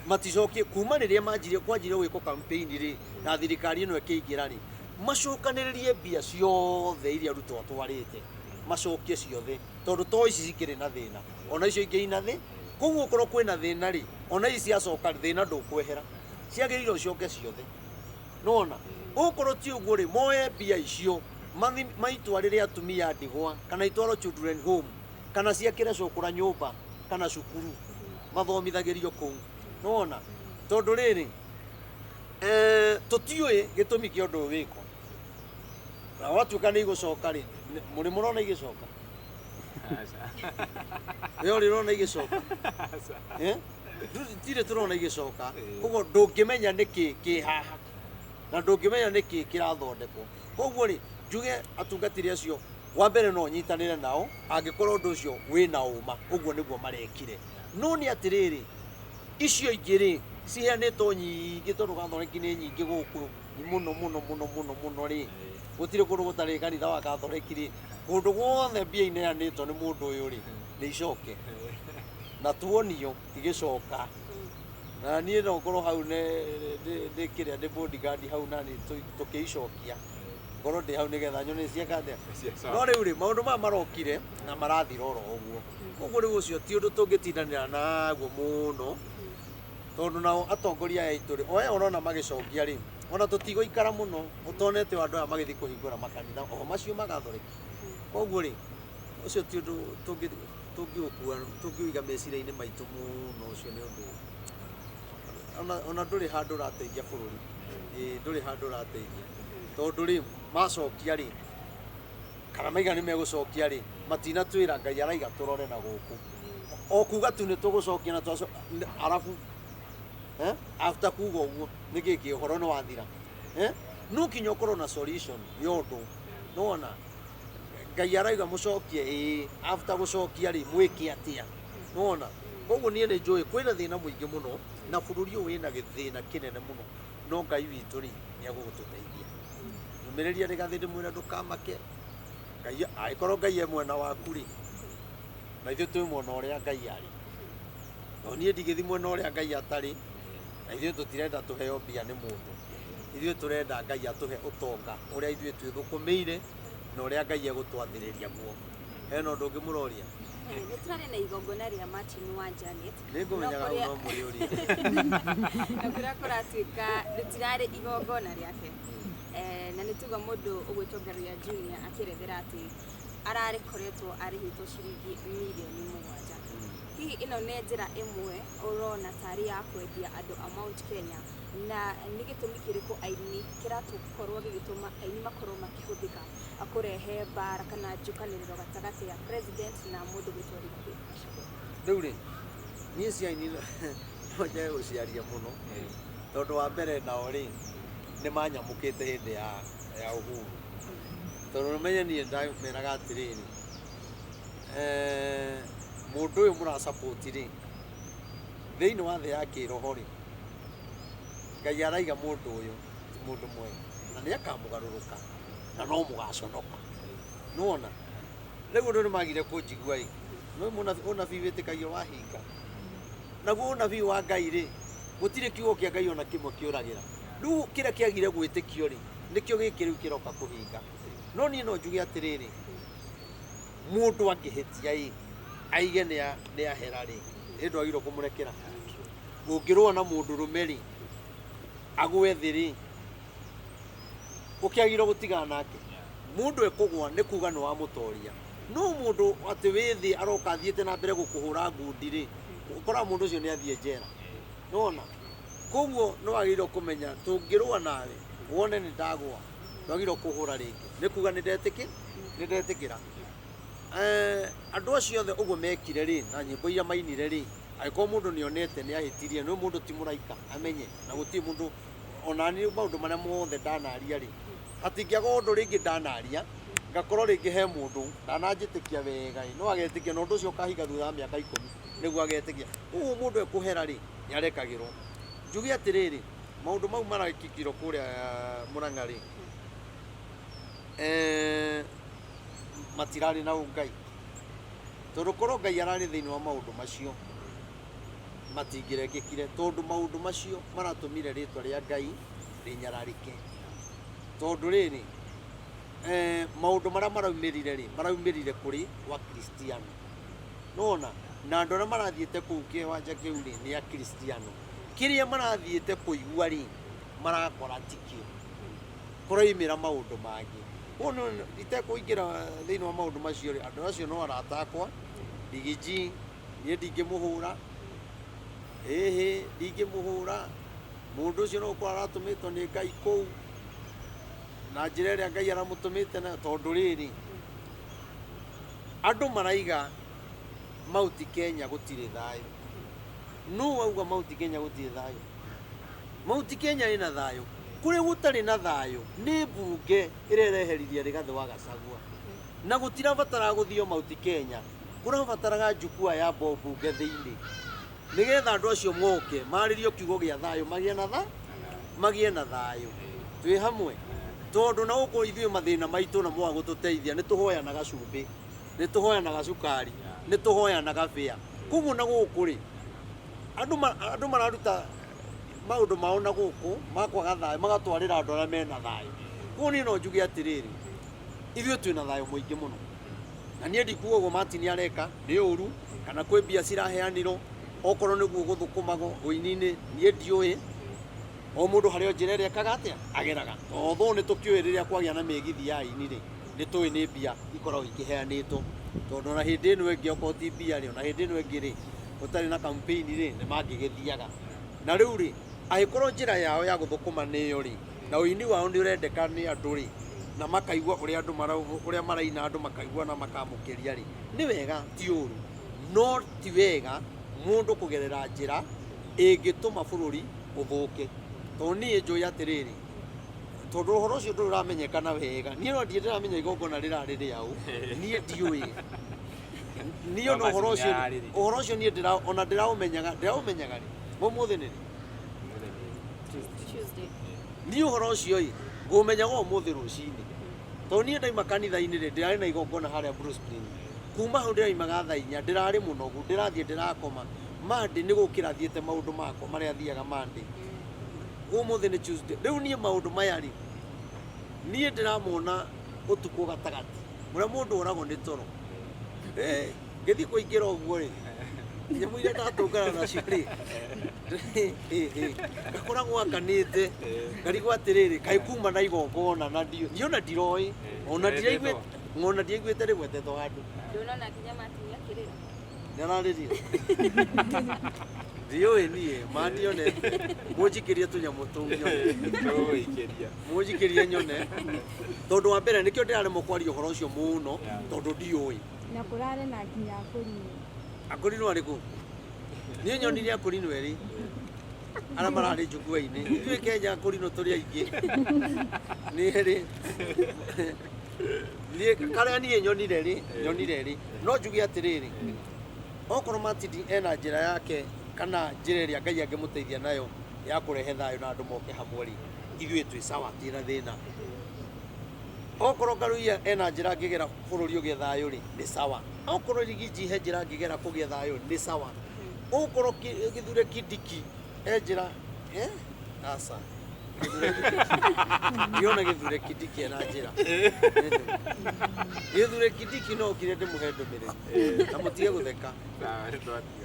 maticokie kuma rä rä a kwanjire gwä ko campaign rä na thirikari ä no ä kä ingä ra rä macokanä rä rie mbia ciothe iria Ruto atwarä te macokie ciothe tondå to ici cikä rä na thä na ona icio ingä ina thä koguo korwo kwä na thä na rä ona ici ciacoka thä na ndå kwehera ciagä rire å coke ciothe nona å korwo ti å guo rä moe mbia icio maitwarä re atumia ndigwa kana itwarwo children home kana ciakä re cåkå nyå mba kana cukuru mathomithagä rio kå u nona tondå rä rä tå tiå gä tå mi kä å ndå wä ko na watuä ka nä igå coka rä må rä må rona igä coka we å rä rona igä coka tirä tå rona igä coka koguo ndå ngä menya nä kä haha na ndå ngä menya nä kä rathondekwo koguo rä njuge atungatiri acio wa mbere no nyitanä re nao angä korwo å ndå å cio wä na å ma å guo nä guo marekire no nä atä rä rä icio ingä rä ciheanä two nyingä tondå gathoneki nä nyingä gå kå muno ri gutire kundu gutari kanitha wa Catholic ri kundu guothe mbia ineanitwo ni mundu uyu ri ni icoke na tuonio igicoka na niĩ no ngorwo hau nĩ kĩrĩa nĩ bodyguard hau nani tũkĩicokia ngorwo ndĩ hau nĩgetha nyone cieka atĩa no rĩu rĩ maũndũ maya marokire na marathira oro ũguo ũguo rĩu ũcio ti ũndũ tũngĩtindanĩra naguo mũno tondũ nao atongoria aitũ rĩ oya ũrona magĩcokia rĩ ona tũtigũikara mũno ũtonete andũ aya magĩthiĩ kũhingũra makanitha o macio magathoreki koguo rĩ ũcio ti ũndũ tũngĩũiga meciria-inĩ maitũ mũno ũcio nĩ ũndũ ona ndũrĩ handũ ũrateithia bũrũri ndũrĩ handũ ũrateithia tondũ rĩ macokia rĩ kana maiga nĩ megũcokia rĩ matinatwĩra Ngai araiga tũrore na gũkũ o kuga tu nĩ tũgũcokia na arabu after kuga ũguo nĩ gĩkĩ ũhoro nĩ wathira no kinya ũkorwo na solution ya ũndũ nĩwona Ngai araiga mũcokie after gũcokia rĩ mwĩke atĩa nĩwona koguo niĩ nĩ njũĩ kwĩna thĩna mũingĩ mũno na bũrũri ũyũ wĩna gĩthĩna kĩnene mũno no Ngai witũ rĩ nĩ egũgũtũteithia nyũmĩrĩria rĩgathĩ ndĩmwĩra ndũkamake Ngai angĩkorwo Ngai e mwena waku rĩ na ithuĩ twĩ mwena ũrĩa Ngai arĩ no niĩ ndigĩthiĩ mwena ũrĩa Ngai atarĩ na ithuĩ tũtirenda tũheo mbia nĩ mũndũ ithuĩ tũrenda Ngai atũhe ũtonga ũrĩa ithuĩ twĩthũkũmĩire na ũrĩa Ngai egũtwathĩrĩria guo hena ũndũ ũngĩmũroria nĩ tũrarĩ na igongona rĩa Martin wa Janet nĩ ngũmenyaga no mũrĩũria na kũrĩa kũratuĩka rĩtirarĩ igongona rĩake na nĩ tuga mũndũ ũgwĩtongeria Junior akĩrethera atĩ ararĩkoretwo arĩhĩtwo ciringi mirioni 7 hihi ĩno nĩ njĩra ĩmwe ũrona tarĩ ya kwendia andũ a Mount Kenya na nĩ gĩtũmi kĩrĩkũ aini kĩratũkorwo gĩgĩtũma aini makorwo makĩhũthĩka kũrehe mbara kana njũkanĩrĩro gatagatĩ ya president na mũndũ gwĩtwo Rigathi Gachagua rĩu rĩ niĩ cia aini no njage gũciaria mũno tondũ wa mbere nao rĩ nĩ manyamũkĩte hĩndĩ ya ũhuru tondũ nĩmenye niĩ ndameraga atĩrĩrĩ mũndũ ũyũ mũracapoti rĩ thĩinĩ wa thĩ ya kĩroho rĩ Ngai araiga mũndũ ũyũ ti mũndũ mwega na nĩ akamũgarũrũka na no mũgaconoka nĩwona rĩu ũndũ nĩ magire kũnjigua ĩ ũnabii wĩtĩkagio wahinga naguo ũnabii wa Ngai rĩ gũtirĩ kiugo kĩa Ngai ona kĩmwe kĩũragĩra rĩu kĩrĩa kĩagire gwĩtĩkio rĩ nĩkĩo gĩkĩ rĩu kĩroka kũhinga no niĩ no njuge atĩrĩrĩ mũndũ angĩhĩtia ĩ aige nĩ ahera rĩ ndwagĩrĩirwo kũmũrekera ũngĩrũa na mũndũrũme rĩ agwe thĩ rĩ ũkĩagĩrĩirwo gũtigana nake mũndũ ekũgwa nĩ kuga nĩ wamũtoria no mũndũ atĩ wĩ thĩ aroka athiĩte na mbere gũkũhũra ngundi rĩ ũkoraga mũndũ ũcio nĩ athiĩ njera nĩwona koguo nĩ wagĩrĩirwo kũmenya tũngĩrũa nawe wone nĩ ndagwa ndwagĩrĩirwo kũhũra rĩngĩ nĩ kuga nĩ ndetĩkĩra andũ acio othe ũguo mekire rĩ na nyĩmbo iria mainire rĩ angĩkorwo mũndũ nĩ onete nĩ ahĩtirie nĩ mũndũ ti mũraika amenye na gũtirĩ mũndũ ona niĩ maũndũ marĩa mothe ndanaria rĩ hatingĩaga ũndũ rĩngĩ ndanaria ngakorwo rĩngĩ he mũndũ ndananjĩtĩkia wega no agetĩkia na ũndũ ũcio ũkahinga thutha wa mĩaka 10 nĩguo agetĩkia ũguo mũndũ ekũhera rĩ nĩ arekagĩrwo njuge atĩrĩrĩ maũndũ mau marakikirwo kũrĩa Mũrang'a rĩ matirarĩ na Ngai tondũ korwo Ngai ararĩ thĩinĩ wa maũndũ macio matingĩrekĩkire tondũ maũndũ macio maratũmire rĩtwa rĩa Ngai rĩnyararĩke tondũ rĩrĩ maũndũ marĩa maraumĩrire kũrĩ wa Kristiano nona na andũ arĩa marathiĩte kũu kĩwanja kĩu rĩ nĩ a Kristiano kĩrĩa marathiĩte kũigua rĩ marakora tikio kũroimĩra maũndũ mangĩ ũno itekũingĩra thĩinĩ wa maũndũ macio rĩ andũ acio no arata akwa Rigiji niĩ ndingĩmũhũra ndingĩmũhũra mũndũ ũcio no gũkorwo aratũmĩtwo nĩ Ngai kũu na njĩra ĩrĩa Ngai aramũtũmĩte na tondũ rĩrĩ andũ maraiga Mount Kenya gũtirĩ thayũ no auga Mount Kenya gũtirĩ thayũ Mount Kenya ĩna thayũ kũrĩa gũtarĩ na thayũ nĩ mbunge ĩrereheririe Rigathi wa Gachagua na gũtirabatara gũthio Mount Kenya kũrabataraga njukua ya mbunge thĩinĩ nĩgetha andũ acio moke marĩrio kiugo gĩa thayũ magĩe na thayũ twi hamwe tondu na uko ithuĩ mathĩna maitũ na mwa gũtũteithia nĩ tũhoyanaga cumbĩ nĩ tũhoyanaga cukari nĩ tũhoyanaga bĩa koguo na gũkũ rĩ andũ mararuta maũndũ mao na gũkũ makwaga thayũ magatwarĩra andũ arĩa mena thayũ koguo niĩ no njuge atĩrĩrĩ ithuĩ twĩna thayũ mũingĩ mũno na niĩ ndikuga ũguo Martin areka nĩ ũru kana kwĩ mbia ciraheanĩrwo okorwo nĩguo gũthũkũmagwo ũini-inĩ niĩ ndiũĩ o mũndũ harĩa njĩra ĩrĩa ekaga atĩa ageraga although nĩ tũkĩũĩ rĩrĩa kwagĩa na mĩgithi ya aini rĩ nĩ tũĩ nĩ mbia ikoragwo ikĩheanĩtwo tondũ na hĩndĩ ĩno ĩngĩ okorwo ti mbia rĩ ona hĩndĩ ĩno ĩngĩ rĩ gũtarĩ na campaign rĩ nĩ mangĩgĩthiaga na rĩu rĩ agĩkorwo njĩra yao ya gũthũkũma nĩyo rĩ na ũini wao nĩ ũrendeka nĩ andũ rĩ na makaigua ũrĩa andũ ũrĩa maraina andũ makaigua na makamũkĩria rĩ nĩ wega ti ũru no ti wega mũndũ kũgerera njĩra ĩngĩtũma bũrũri ũthũke tondũ niĩ njũĩ atĩrĩrĩ tondũ ũhoro ũcio ndũrĩ ũramenyekana wega niĩ no ndiĩ ndĩramenya igongona rĩrarĩ rĩaũ niĩ ndiũĩ niĩ ona ũhoro ũcio niĩ ona ndĩraũmenyaga rĩ ũmũthĩ nĩ niĩ ũhoro ũcio ĩ ngũmenyaga ũmũthĩ rũcinĩ tondũ niĩ ndaima kanitha-inĩ rĩ ndĩrarĩ na igongona harĩa Bruce Spring kuma hau ndĩraimaga thaa 4 ndĩrarĩ mũnogu ndĩrathiĩ ndĩrakoma Monday nĩ gũkĩra thiĩte maũndũ makwa marĩa thiaga Monday ũmũthĩ nĩ Tuesday rĩu niĩ maũndũ maya rĩ niĩ ndĩramona ũtukũ gatagatĩ ũrĩa mũndũ oragwo nĩ toro ngĩthiĩ kũingĩra ũguo rĩ nyamũ iria ndatũngana nacio rĩ ngakoragwo akanĩte ngarigwo atĩrĩrĩ kaĩ kuma na igongona na niĩ ona ndiroĩ ona ndiaiguĩte rĩgwetetwo handũ ndũnona kinya Martin akĩrĩra nĩararĩrire ndiũĩ niĩ mandionete mũnjikĩrie tũnyamũ tũu mũnjikĩrie nyone tondũ wa mbere nĩkĩo ndĩraremwo kwaria ũhoro ũcio mũno tondũ ndiũĩ na kũrarĩ na nginya akũrinũ arĩkũ niĩ nyonire akũrinũ erĩ arĩa mararĩ njukua-inĩ ithuĩ Kenya akũrinũ tũrĩ aingĩ nĩrĩ karĩa niĩ nyonire rĩ no njuge atĩrĩrĩ okorwo Martin ena njĩra yake kana njĩra ĩrĩa Ngai angĩmũteithia nayo ya kũrehe thayũ na andũ moke hamwe rĩ ithuĩ twĩ sawa tĩna thĩna okorwo Ngaruiya ena njĩra angĩgera bũrũri ũgĩe thayũ rĩ nĩ sawa okorwo Rigiji he njĩra angĩgera kũgĩa thayũ nĩ sawa okorwo Githure Kindiki he njĩra aca ndiona Githure Kindiki ena njĩra Githure Kindiki no kire ndĩmũhe ndũmĩrĩri na mũtige gũtheka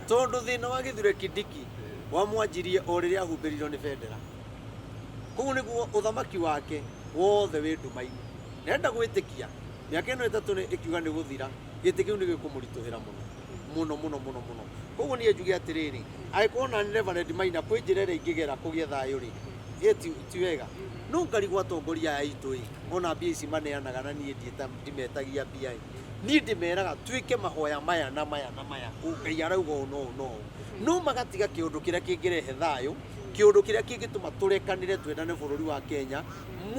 tondũ thĩna wa Githure Kindiki wamwanjirie o rĩrĩa ahumbĩrirwo nĩ bendera koguo nĩguo ũthamaki wake wothe wĩ nduma-inĩ nenda gwĩtĩkia mĩaka ĩno ĩtatũ ĩkiuga nĩ gũthira gĩtĩ kĩu nĩ gĩkũmũritũhĩra mũno koguo niĩ njuge atĩrĩrĩ angĩkorwo na Reverend Maina kwĩ njĩra ĩrĩa ingĩgera kũgĩa thayũ rĩ ti wega no ngarigwo atongoria aya aitũ ona mbia ici maneanaga na niĩ ndimetagia mbia niĩ ndĩmeraga tuĩke mahoya maya na maya Ngai arauga ũũ no magatiga kĩũndũ kĩrĩa kĩngĩrehe thayũ kĩũndũ kĩrĩa kĩngĩtũma tũrekanĩre twendane bũrũri wa Kenya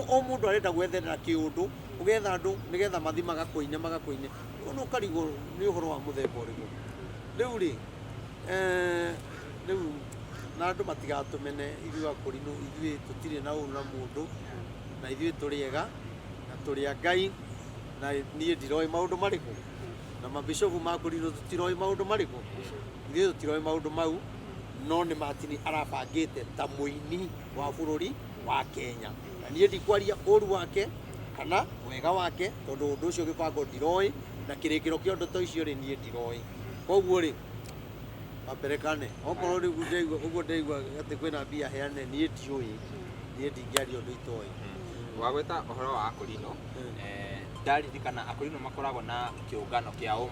o mũndũ arenda gwetherera kĩũndũ ũgetha andũ nĩgetha mathi magakũine no ũkarigwo nĩ ũhoro wa mũthemba ũrĩkũ rĩu rĩ rĩu na andũ matigatũmene ithuĩ akũrinũ ithuĩ tũtirĩ na ũru na mũndũ na ithuĩ tũrĩega na tũrĩ a Ngai na niĩ ndiroĩ maũndũ marĩkũ na mabishopu ma akũrinũ tũtiroĩ maũndũ marĩkũ ithuĩ tũtiroĩ maũndũ mau no nĩ Martin arabangĩte ta mũini wa bũrũri wa Kenya na niĩ ndikwaria ũru wake kana wega wake tondũ ũndũ ũcio gĩbango ndiroĩ na kĩrĩkĩro kĩa ũndũ ta icio rĩ niĩ ndiroĩ koguo rĩ maberekane okorwo rĩu ũguo ndaigua atĩ kwĩna mbia heane niĩ ndiũĩ niĩ ndingĩaria ũndũ itoĩ wagweta ũhoro wa akũrinũ ndaririkana akũrinũ makoragwo na kĩũngano kĩa o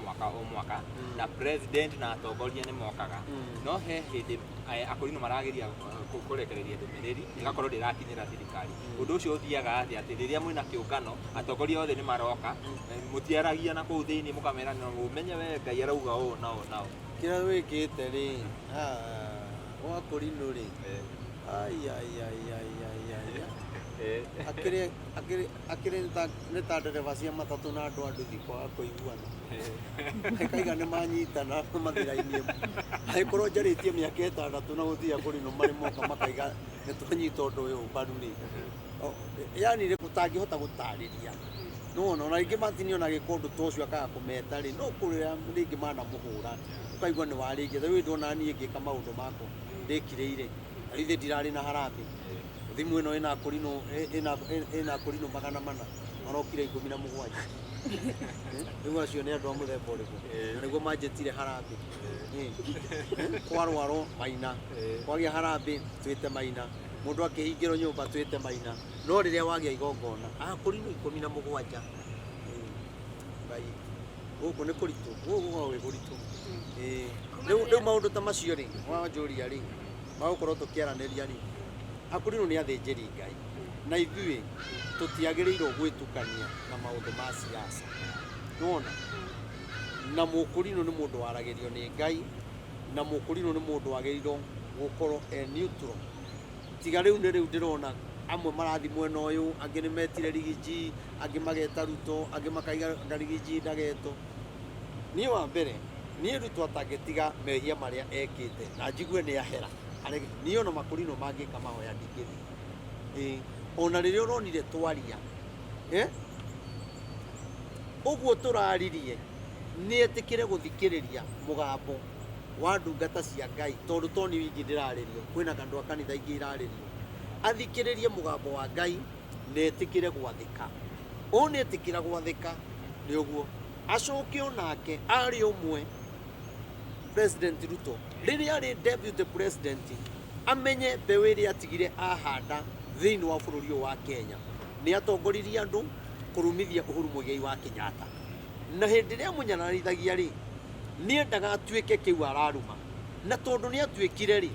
mwaka na president na atongoria nĩ mokaga no he hĩndĩ akũrinũ marageria kũrekereria ndũmĩrĩri ĩgakorwo ndĩrakinyĩra thirikari ũndũ ũcio ũthiaga atĩ rĩrĩa mwĩna kĩũngano atongoria othe nĩ maroka mũtiaragia na kũu thĩinĩ mũkamera no ũmenye we Ngai arauga ũũ na ũũ na ũũ kĩrĩa wĩkĩte rĩ wakũrinũ rĩ akire nĩ ta ndereba cia matatũ na andũ nduthi kwaga kũiguana akaiga nĩ manyitana mathira-inĩ angĩkorwo njarĩtie mĩaka 6 na gũtiga kũrinwo marĩ moka makaiga nĩ twanyita ũndũ ũyũ mbaru rĩ yani gũtangĩhota gũtarĩria no na rĩngĩ matinio na gĩkũndũ ta ũcio akaga kũmeta rĩ no kũrĩa rĩngĩ manamũhũra ũkaigua nĩ warĩngĩ rĩu ndona niĩ ngĩka maũndũ makwa ndĩkirĩire rĩthĩ ndirarĩ na harambĩ thimũ ĩno ĩna kũrinwo 400 marokire 17 rĩu acio nĩ andũ a mũthemba ũrĩkũ na nĩguo manjĩtire harambĩ kwarwarwo Maina kwagĩa harambĩ twĩte Maina mũndũ akĩhingĩrwo nyũmba twĩte Maina no rĩrĩa wagĩa igongona kũrinwo 17 Ngai gũkũ nĩ kũritũ gũkũ gwĩ kũritũ rĩu maũndũ ta macio rĩ wanjũria rĩ magũkorwo tũkĩaranĩria rĩ akũrinwo nĩ athĩnjĩri Ngai na ithuĩ tũtiagĩrĩirwo gwĩtukania na maũndũ ma siasa nona na mũkũrinwo nĩ mũndũ waragĩrio nĩ Ngai na mũkũrinwo nĩ mũndũ wagĩrĩirwo gũkorwo neutral tiga rĩu nĩ rĩu ndĩrona amwe marathi mwena ũyũ angĩ nĩ metire rigiji angĩ mageta Ruto angĩ makaiga rigiji ndageto niĩ wa mbere niĩ Ruto atangĩtiga mehia marĩa ekĩte na njigue nĩ ahera niĩ ona makũrinwo mangĩka mahoya ndingĩthi ona rĩrĩa ũronire twaria ũguo tũraririe nĩ etĩkĩre gũthikĩrĩria mũgambo wa ndungata cia Ngai tondũ toni wiki ndĩrarĩrio kwĩna andũ a kanitha ingĩ irarĩrio athikĩrĩrie mũgambo wa Ngai na etĩkĩre gwathĩka nĩ etĩkĩra gwathĩka nĩ ũguo acoke onake arĩ ũmwe President Ruto rĩrĩa arĩ deputy president amenye mbeũ ĩrĩa atigire ahanda thĩinĩ wa bũrũri ũyũ wa Kenya nĩ atongoririe andũ kũrumithia Uhuru Muigai wa Kenyatta na hĩndĩ ĩrĩa mũnyanarithagia rĩ nĩ ndagatuĩke kĩu araruma na tondũ nĩ atuĩkire rĩ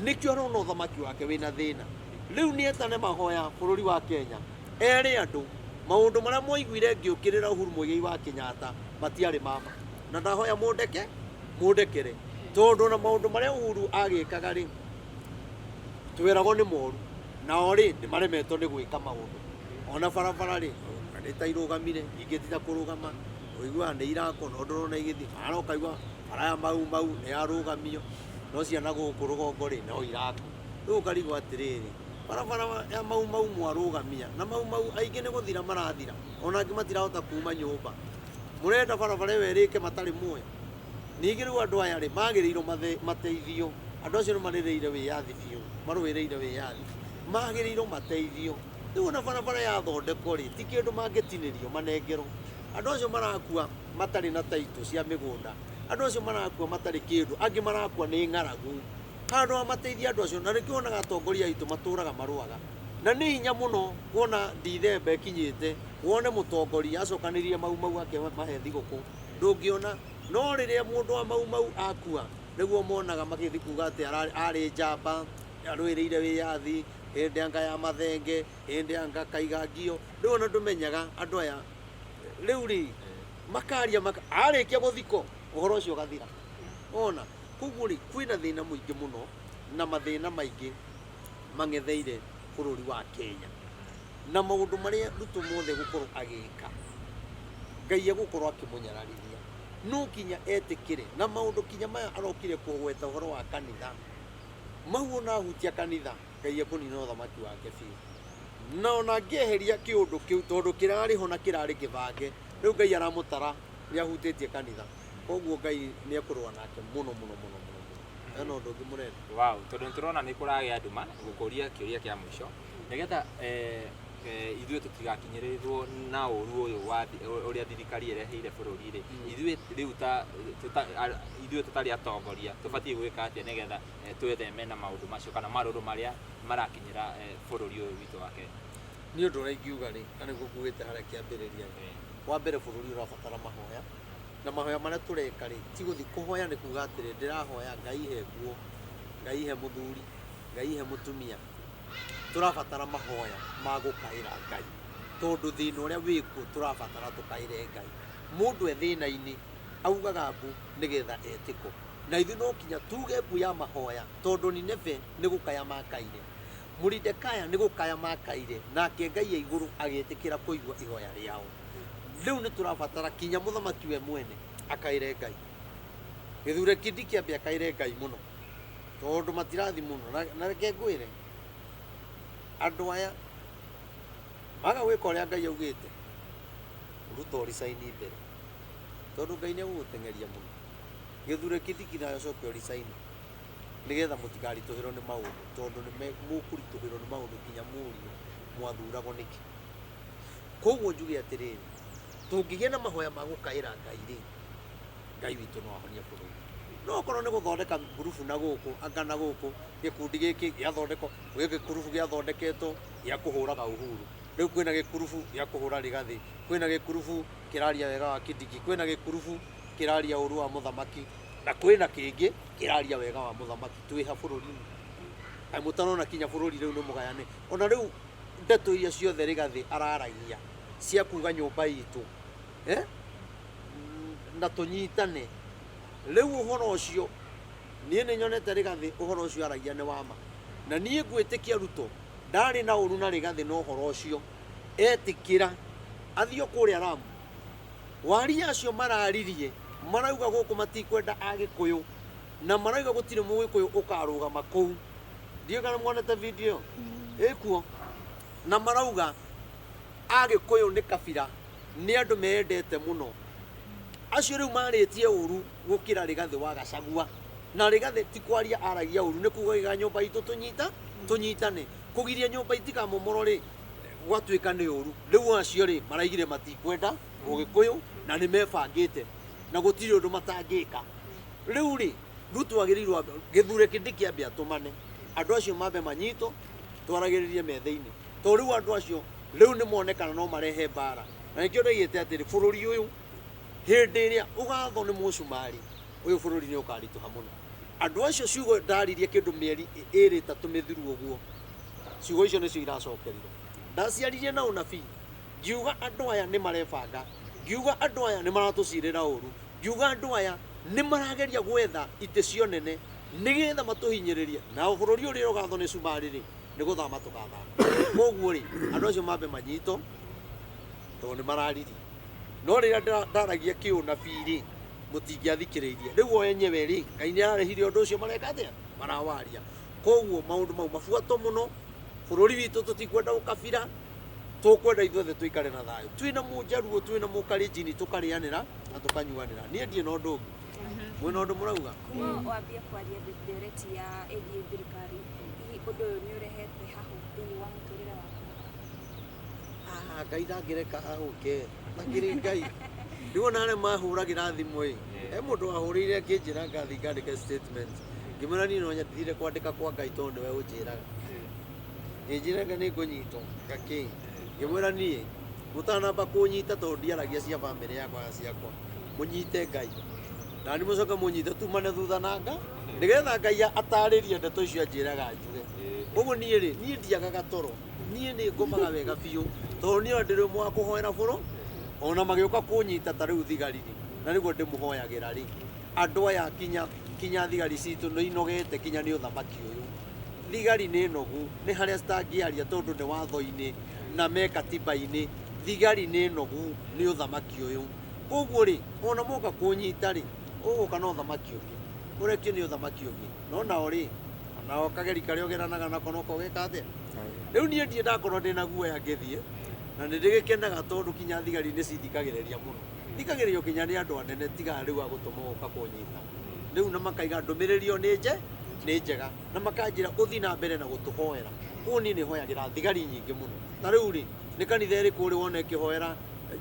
nĩkĩo arona ũthamaki wake wĩna thĩna rĩu nĩ etane mahoya bũrũri wa Kenya erĩ andũ maũndũ marĩa moiguire ngĩũkĩrĩra Uhuru Muigai wa Kenyatta matiarĩ mama na ndahoya mũndekere tondũ na maũndũ marĩa Uhuru agĩkaga rĩ twĩragwo nĩ moru nao rĩ nĩ maremetwo nĩ gwĩka maũndũ ona barabara rĩ nĩ ta irũgamire ingĩtiga kũrũgama ũiguaga nĩ irakwo no ndũrona igĩthi arokaigua baraya mau nĩ arũgamio no ciana gũkũ rũgongo rĩ no irakwo rĩu ũkarigwo atĩrĩrĩ barabara ya mau mwarũgamia na mau aingĩ nĩ gũthira marathira ona angĩ matirahota kuma nyũmba mũrenda barabara ĩyo ĩrĩke matarĩ muoyo ningĩ rĩu andũ aya rĩ magĩrĩirwo mateithio andũ acio nĩ marĩrĩire wĩyathi biũ marũĩrĩire wĩyathi magĩrĩirwo mateithio rĩu ona barabara yathondekwo rĩ ti kĩndũ mangĩtinĩrio manengerwo andũ acio marakua matarĩ na taitũ cia mĩgũnda andũ acio marakua matarĩ kĩndũ angĩ marakua nĩ ng'aragu handũ ha mateithia andũ acio na rĩngĩ wonaga atongoria aitũ matũraga marũaga na nĩ hinya mũno kuona Ndithemba ĩkinyĩte wone mũtongoria acokanĩrie mau ake mahe thigũkũ ndũngĩona no rĩrĩa mũndũ wa mau akua nĩguo monaga magĩthi kuga atĩ arĩ njamba arũĩrĩire wĩyathi hĩndĩ anga ya mathenge hĩndĩ anga kaigangio rĩu ona ndũmenyaga andũ aya rĩu rĩ makaria arĩkia gũthikwo ũhoro ũcio ũgathira ona koguo rĩ kwĩna thĩna mũingĩ mũno na mathĩna maingĩ mang'etheire bũrũri wa Kenya na maũndũ marĩa Ruto mothe gũkorwo agĩka Ngai egũkorwo akĩmũnyararithia no kinya etĩkĩre na maũndũ kinya maya arokire kũgweta ũhoro wa kanitha mau ona hutia kanitha Ngai ekũnina ũthamaki wake biũ na ona angĩeheria kĩũndũ kĩu tondũ kĩrarĩ ho na kĩrarĩ kĩbange rĩu Ngai aramũtara nĩ ahutĩtie kanitha koguo Ngai nĩ ekũrũa nake mũno ena ũndũ ũngĩ mũrenda wow tondũ tũrona nĩ kũragĩa nduma gũkũria kĩũria kĩa mũico nĩgetha ithuĩ tũtigakinyĩrĩrwo na ũru ũyũ wa ũrĩa thirikari ĩreheire bũrũri rĩ ithuĩ rĩu ithuĩ tũtarĩ atongoria tũbatiĩ gwĩka atĩa nĩgetha twĩtheme na maũndũ macio kana marũrũ marĩa marakinyĩra bũrũri ũyũ witũ wa Kenya nĩ ũndũ ũrĩa ingiuga rĩ na nĩguo ngugĩte harĩa kĩambĩrĩria wa mbere bũrũri ũrabatara mahoya na mahoya marĩa tũreka rĩ ti gũthiĩ kũhoya nĩ kuga atĩrĩ ndĩrahoya Ngai he nguo Ngai he mũthuri Ngai he mũtumia tũrabatara mahoya ma gũkaĩra Ngai tondũ thĩna ũrĩa wĩkuo tũrabatara tũkaĩre Ngai mũndũ thĩna-inĩ augaga mbu nĩgetha etĩko na ithuĩ no kinya tuge mbu ya mahoya tondũ Nineve nĩ gũkaya makaire Muridekaya nĩ gũkaya makaire nake Ngai ya igũrũ agĩtĩkĩra kũigua ihoya rĩao. Rĩu nĩ tũrabatara kinya mũthamaki we mwene akaire Ngai. Gĩthure kĩndi kĩambe akaire Ngai mũno tondũ matirathi mũno na reke ngwĩre andũ aya maga gwĩka ũrĩa Ngai augĩte ruta ũricaini mbere tondũ Ngai nĩegũgũteng'eria mũno. Gĩthure kĩndi kĩnacoke ũricaini nĩgetha mũtikaritũhĩrwo nĩ maũndũ tondũ mũkũritũhĩrwo nĩ maũndũ kinya mũriũ mwathuragwo nĩkĩ. Koguo njuge atĩrĩrĩ, tũngĩgĩa na mahoya ma gũkaĩra Ngai rĩ, Ngai witũ no ahonie bũrũri. No okorwo nĩ gũthondeka ngurubu na gũkũ anga na gũkũ gĩkundi gĩkĩ gĩathondekwo gĩkĩ ngurubu gĩathondeketwo gĩa kũhũraga Uhuru, rĩu kwĩna gĩkurubu gĩa kũhũra Rigathi, kwĩna gĩkurubu kĩraria wega wa Kindiki, kwĩna gĩkurubu kĩraria ũru wa mũthamaki, na kwĩna kĩngĩ kĩraria wega wa mũthamaki. Twĩha bũrũri-inĩ kaĩ mũtarona kinya bũrũri rĩu nĩ mũgayane. Ona rĩu ndeto iria ciothe Rigathi araragia cia kuga nyũmba itũ na tũnyitane, rĩu ũhoro ũcio niĩ nĩ nyonete Rigathi ũhoro ũcio aragia nĩ wama, na niĩ ngwĩtĩkia Ruto ndarĩ na ũru na Rigathi na ũhoro ũcio, etĩkĩra athio kũrĩa Lamu. Waria acio mararirie marauga gũkũ matikwenda Agĩkũyũ na marauga gũtirĩ Mũgĩkũyũ ũkarũgama kũu. Ndiũĩ kana muonete video ĩkuo, na marauga Agĩkũyũ nĩ kabira, nĩ andũ meendete mũno. Acio rĩu marĩtie ũru gũkĩra Rigathi wa Gachagua, na Rigathi ti kwaria aragia ũru, nĩ kuuga nyũmba itũ tũnyitane kũgiria nyũmba itikamomoro rĩ gwatuĩka nĩ ũru. Rĩu acio rĩ maraigire matikwenda Mũgĩkũyũ na nĩ mebangĩte na gũtirĩ ũndũ matangĩka. Rĩu rĩ Ruto agĩrĩirwo Gĩthure kĩndĩ kĩambe atũmane andũ acio mambe manyitwo twaragĩrĩrie metha-inĩ, tondũ rĩu andũ acio rĩu nĩ monekana no marehe mbara. Na nĩkĩo ndoigĩte atĩrĩ bũrũri ũyũ hĩndĩ ĩrĩa ũgathwo nĩ mũcumarĩ ũyũ bũrũri nĩ ũkaritũha mũno. Andũ acio ciugo ndaririe kĩndũ mĩeri 2-3 mĩthiru ũguo, ciugo icio nĩcio iracokerire. Ndaciaririe na ũnabii ngiuga andũ aya nĩ marebanga, ngiuga andũ aya nĩ maratũcirĩra ũru, ngiuga andũ aya nĩ marageria gwetha itĩ cio nene nĩgetha matũhinyĩrĩrie, na bũrũri ũrĩa ũgathwo nĩ cumarĩ rĩ nĩ gũthama tũgathama. Koguo rĩ andũ acio mambe manyitwo tondũ nĩ mararirie. No rĩrĩa ndaragia kĩũnabii rĩ mũtingĩathikĩrĩirie. Rĩu o enyewe rĩ Ngai nĩ ararehire ũndũ ũcio mareka atĩa marawaria. Koguo maũndũ mau mabuatwo mũno. Bũrũri witũ tũtikwenda ũkabira, tũkwenda ithuothe tũikare na thayũ. Twĩna Mũjaruo twĩna Mũkalenjin tũkarĩanĩra na tũkanyuanĩra. Niĩ ndirĩ na ũndũ ũngĩ. Mwĩna ũndũ mũrauga? Kuma wambia kwaria ndeereti ya ĩgiĩ thirikari, hihi ũndũ ũyũ nĩ ũrehete hahũ thĩinĩ wa mũtũrĩre waku? Ngai ndangĩreka ahũke, makĩrĩ Ngai. Rĩu ona arĩa mahũragĩra thimũ ĩ, he mũndũ wahũrĩire akĩnjĩra ngathi ngandĩke statement, ngĩmwĩra niĩ no nyendire kwandĩka kwa Ngai tondũ nĩwe ũnjĩraga. Nĩnjĩraga nĩ ngũnyitwo ngakĩ, ngĩmwĩra niĩ mũtanamba kũnyita tondũ ndiaragia cia bamĩrĩ yakwa ciakwa, mũnyite Ngai na nĩ mũcoke mũnyite tumane thutha na Ngai nĩgetha Ngai atarĩrie ndeto icio anjĩraga njuge. Ũguo niĩ rĩ niĩ ndiagaga toro, niĩ nĩ ngomaga wega biũ tondũ niĩ ndĩrĩ ũmwe wa kũhoera bũrũri, ona magĩũka kũnyita ta rĩu thigari rĩ na nĩguo ndĩmũhoyagĩra rĩ. Andũ aya kinya thigari citũ nĩ inogete kinya nĩ ũthamaki ũyũ. Thigari nĩ nogu, nĩ harĩa citangĩaria tondũ nĩ watho-inĩ na me katiba-inĩ. Thigari nĩ nogu nĩ ũthamaki ũyũ. Koguo rĩ ona moka kũnyita rĩ ũgũka na ũthamaki ũngĩ, ũrekio nĩ ũthamaki ũngĩ. No nao rĩ onao kageri karĩa ũgeranaga nako no kogeka atĩa. Rĩu niĩ ndirĩ ndakorwo ndĩna guoya ngĩthiĩ, na nĩ ndĩgĩkenaga tondũ kinya thigari nĩ cithikagĩrĩria mũno. Thikagĩrĩrio kinya nĩ andũ anene tiga rĩu agũtũma gũka kũnyita. Rĩu na makaiga ndũmĩrĩri ĩyo nĩ njega na makanjĩra ũthi na mbere na gũtũhoera. Ũguo niĩ nĩ hoyagĩra thigari nyingĩ mũno. Ta rĩu rĩ nĩ kanitha ĩrĩkũ ũrĩ wona ĩkĩhoera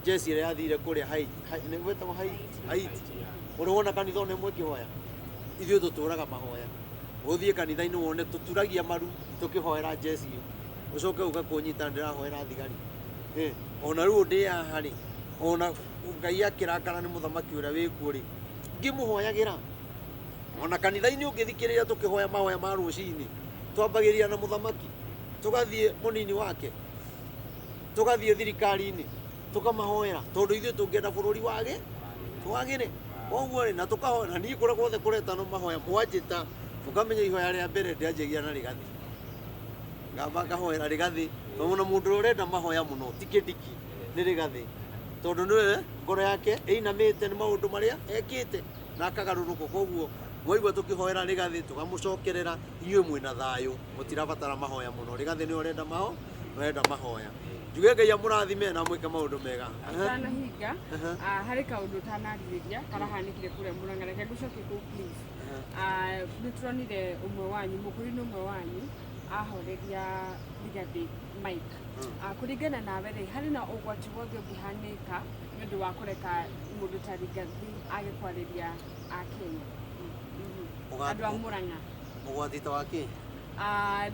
jeci ĩrĩa yathire kũrĩa nĩ gwĩtagwo Haiti, ũrĩ wona kanitha ona ĩmwe ĩkĩhoya? Ithuĩ tũtũraga mahoya. Ũthiĩ kanitha-inĩ wone tũturagia maru tũkĩhoera jeci ĩyo, ũcoke ũka kũnyita ndĩrahoera thigari. Ona rĩu ndĩ haha rĩ ona Ngai akĩrakara nĩ mũthamaki ũrĩa wĩkuo rĩ ngĩmũhoyagĩra. Ona kanitha-inĩ ũngĩthikĩrĩria tũkĩhoya mahoya ma rũcinĩ twambagĩrĩria na mũthamaki, tũgathiĩ mũnini wake, tũgathiĩ thirikari-inĩ tũkamahoera tondũ ithuĩ tũngĩenda bũrũri wagĩre. Koguo rĩ na tũkahoera. Niĩ kũrĩa guothe kũretano mahoya mwanjĩta mũkamenya ihoya rĩa mbere ndĩanjagia na Rigathi. ngamba ngahoera rigathi no mundu urenda mahoya muno tikitiki ni rigathi tondu niwe ngoro yake einamite ni maundu maria ekite na akagaruruko koguo mwaigua tukihoera rigathi tugamucokerera inyue mwina thayo mutirabatara mahoya muno rigathi ni urenda mahoya njuge Ngai amurathime na mwike maundu mega Atana hinga hari kaundu tanaririria karahanikire kure Murang'a reke gucoke ku please nituronire umwe wanyu mukuri umwe wanyu ahoreria Rigathi Mike kuringana nawe ri hari na ugwati wothe ũngĩhanĩka nĩ ũndũ wa kũreka mũndũ ta Rigathi age kwariria Akenya andũ a Murang'a mugwati ta wake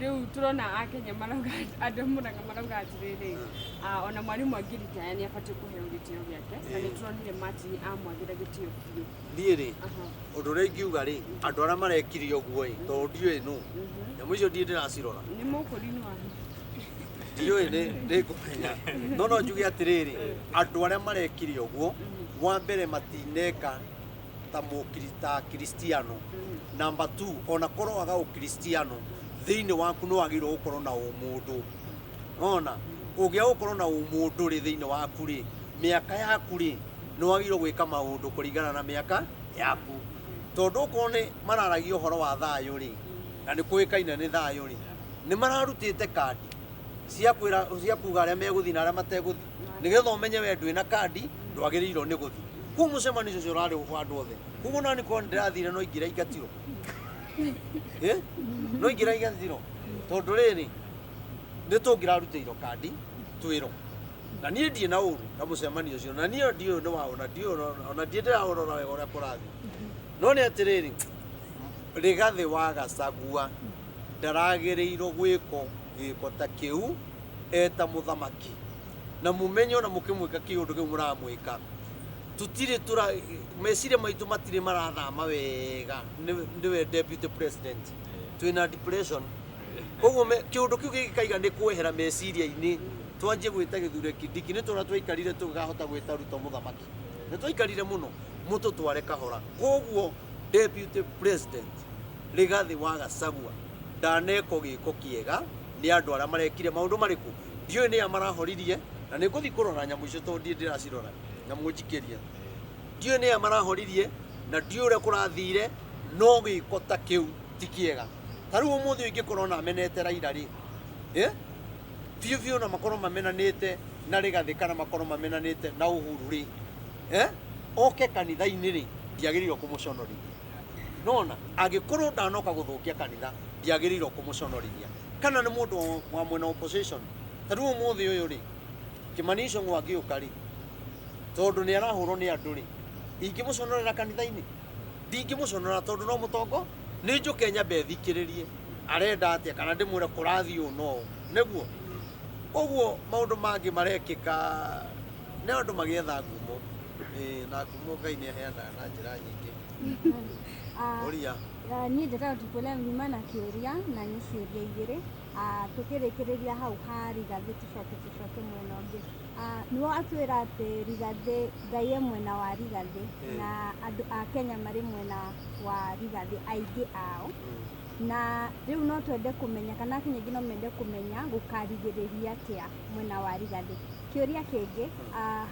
riu turona Akenya marauga andũ Murang'a marauga atiriri ona mwarimu angĩritaya nĩ abatie kũheo gĩtĩo gĩake na nĩ turonire Martin amwagira gĩtĩo biũ niĩ rĩ ũndũ ũrĩa ingiuga rĩ andũ arĩa marekire ũguo ĩ tondũ ndiũĩ nũ nyamũ icio ndirĩ ndĩracirora nĩ mũkũri-inĩ wanyu ndiũĩ nĩ ngũmenya no njuge atĩrĩrĩ andũ arĩa marekire ũguo wa mbere matineka ta Kristiano number 2 ona korwo waga ũkristiano thĩinĩ waku nĩ wagĩrĩirwo gũkorwo na ũmũndũ ona ũngĩa gũkorwo na ũmũndũ rĩ thĩinĩ waku rĩ mĩaka yaku rĩ nĩ wagĩrĩirwo gwĩka maũndũ kũringana na mĩaka yaku tondũ okorwo nĩ mararagia ũhoro wa thayũ rĩ na nĩ kũĩkaine nĩ thayũ rĩ nĩ mararutĩte kandi cia kuga arĩa megũthiĩ na arĩa mategũthiĩ nĩgetha ũmenye we ndwĩna kandi ndwagĩrĩirwo nĩ gũthiĩ kũu mũcemanio ũcio ũrarĩ wa andũ othe koguo nani korwo ndĩrathire no ingĩra ingatirwo no ingĩra ingatirwo tondũ rĩrĩ nĩ tũngĩrarutĩirwo kandi twĩrwo na niĩ ndirĩ na ũru na mũcemanio ũcio na niĩ ndiũĩ nĩ waona ona ndiĩ ndĩraũrora wega ũrĩa kũrathiĩ no nĩ atĩrĩrĩ Rigathi wa Gachagua ndaragĩrĩirwo gwĩkwo gĩko ta kĩu eta mũthamaki na mũmenye ona mũkĩmwĩka kĩũndũ kĩu mũramwĩka tutire meciria maitũ matirĩ marathama wega nĩwe deputy president twĩna depression koguo kĩũndũ kĩu gĩkaiga nĩ kwehera meciria-inĩ twanjie gwĩta gĩthure kĩndiki nĩ tũra twaikarire tũkahota gwĩta Ruto mũthamaki nĩ twaikarire mũno mũtũtware kahora koguo deputy president Rigathi wa Gachagua ndaneko gĩko kĩega nĩ andũ arĩa marekire maũndũ marĩkũ ndiũĩ nĩ marahoririe na nĩ ngũthiĩ kũrora nyamũ icio tondũ ndiĩ ndĩracirora nyamũ njikĩrie ndiũĩ nĩ marahoririe na ndiũĩ ũrĩa kũrathire no gĩko ta kĩu ti kĩega ta rĩu ũmũthĩ ingĩkorwo na amenete Raila rĩ biũ na makorwo mamenanĩte na Rigathi kana makorwo mamenanĩte na Uhuru rĩ oke kanitha-inĩ rĩ ndiagĩrĩirwo kũmũconorithia nona angĩkorwo ndanoka gũthũkia kanitha ndiagĩrĩirwo kũmũconorithia kana nĩ mũndũ wa mwena opposition ta rĩu ũmũthĩ ũyũ rĩ Kimani Ichung'wa angĩũka rĩ tondũ nĩ arahũrwo nĩ andũ rĩ ingĩmũconorera kanitha-inĩ ndingĩmũconora tondũ no mũtongo nĩ njũke nyambe thikĩrĩrie arenda atĩa kana ndĩmwĩre kũrathiĩ ũũ no nĩguo ũguo maũndũ mangĩ marekĩka nĩ andũ magĩetha ngumo na ngumo Ngai nĩ aheanaga na njĩra nyingĩ ũria niĩ ndĩrenda tũkũle ngima na kĩũria na nĩ ciũria igĩrĩ tũkĩrĩkĩrĩria hau ha Rigathi tũcoke mwena ũngĩ nĩwo atwĩra atĩ Rigathi Ngai mwena wa Rigathi na andũ a Kenya marĩ mwena wa Rigathi aingĩ ao na rĩu no twende kũmenya kana Akenya aingĩ no mende kũmenya gũkarigĩrĩria atĩa mwena wa Rigathi kĩũria kĩngĩ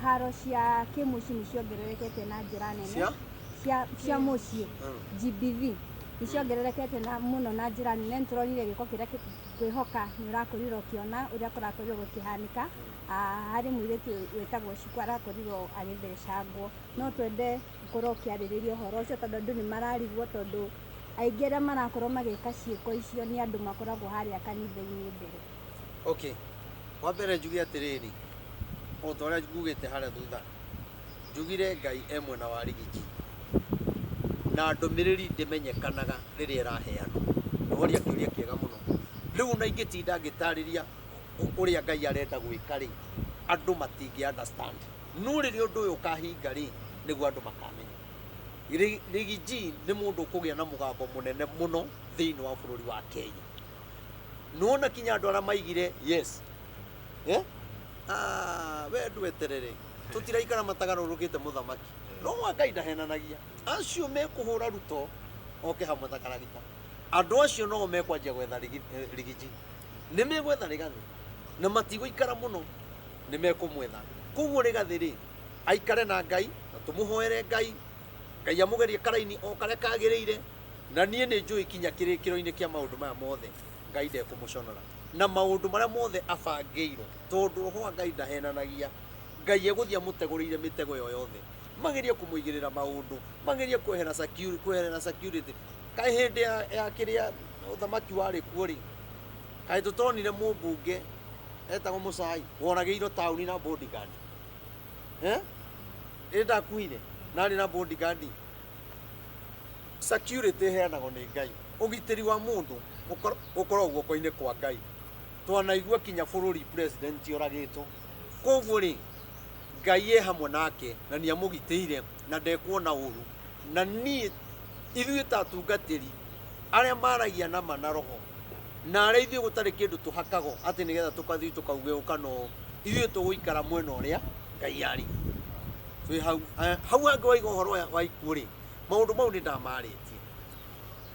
haro cia kĩmũciĩ nĩ ciongererekete na njĩra nene cia mũciĩ GBV nĩciongererekete mũno na njĩra nene nĩtũronire gĩko kĩrĩa kwĩhoka nĩ ũrakorirwo ũkĩona ũrĩa kũrakorirwo gũkĩhanĩka harĩ mũirĩtu wĩtagwo Shikũ arakorirwo agĩthecangwo no twende gũkorwo ũkĩarĩrĩria ũhoro ũcio tondũ andũ nĩ mararigwo tondũ aingĩ arĩa marakorwo magĩka ciĩko icio nĩ andũ makoragwo harĩa kanitha-inĩ mbere okay wa mbere njuge atĩrĩrĩ o ta ũrĩa ngugĩte harĩa thutha njugire Ngai mwena wa Rigiji na ndũmĩrĩri ndĩmenyekanaga rĩrĩa ĩraheanwo nĩworia kĩũria kĩega mũno rĩu na ingĩtinda ngĩtarĩria ũrĩa Ngai arenda gwĩka rĩ andũ matingĩ understand no rĩrĩa ũndũ ũyũ ũkahinga rĩ nĩguo andũ makamenya Rigiji nĩ mũndũ ũkũgĩa na mũgambo mũnene mũno thĩinĩ wa bũrũri wa Kenya nona kinya andũ arĩa maigire yes we ndweterere tutiraikara matagarũrũkĩte mũthamaki no Ngai ndahenanagia acio mekũhũra Ruto oke hamwe ta karagita andũ acio no mekwanjia gwetha Rigiji nä megwetha rä gathä na matigå ikara må no nä mekåmwetha koguo rä gathä rä aikare na Ngai na tå må hoere Ngai Ngai amå gerie karaini o karä a kagä rä ire na niä nä njå ä kinya kä rä kä ro-inä kä a maå ndå maya mothe Ngai ndekå må conora na maå ndå marä a mothe abangä irwo tondå roho wa Ngai ndahenanagia Ngai egå thiä amå tegå rä ire mä tego ä yo yothe magerie kå må igä rä ra maå ndå magerie kweherera security kaä hä ndä ya kä rä a å thamaki warä kuo rä kaä tå tonire må mbunge etagwo må cai woragä irwo taåni na bodyguard ä ndakuire narä na bodyguard security heanagwo nä Ngai å gitä ri wa må ndå å korwo guoko-inä kwa Ngai twanaigua kinya bå rå ri president oragä two koguo rä Ngai e hamwe nake na nä amå gitä ire na ndekuona å ru na niä ithuä ta atungatä ri arä a maragia nama na roho na arä a ithuä gå tarä kä ndå tå hakagwo atä nä getha tå kathiä tå kaugä å kana å ithuä tå gå ikara mwena å rä a Ngai arä twä hau angä waiga å horo wa ikuå rä maå ndå mau nä ndamarä tie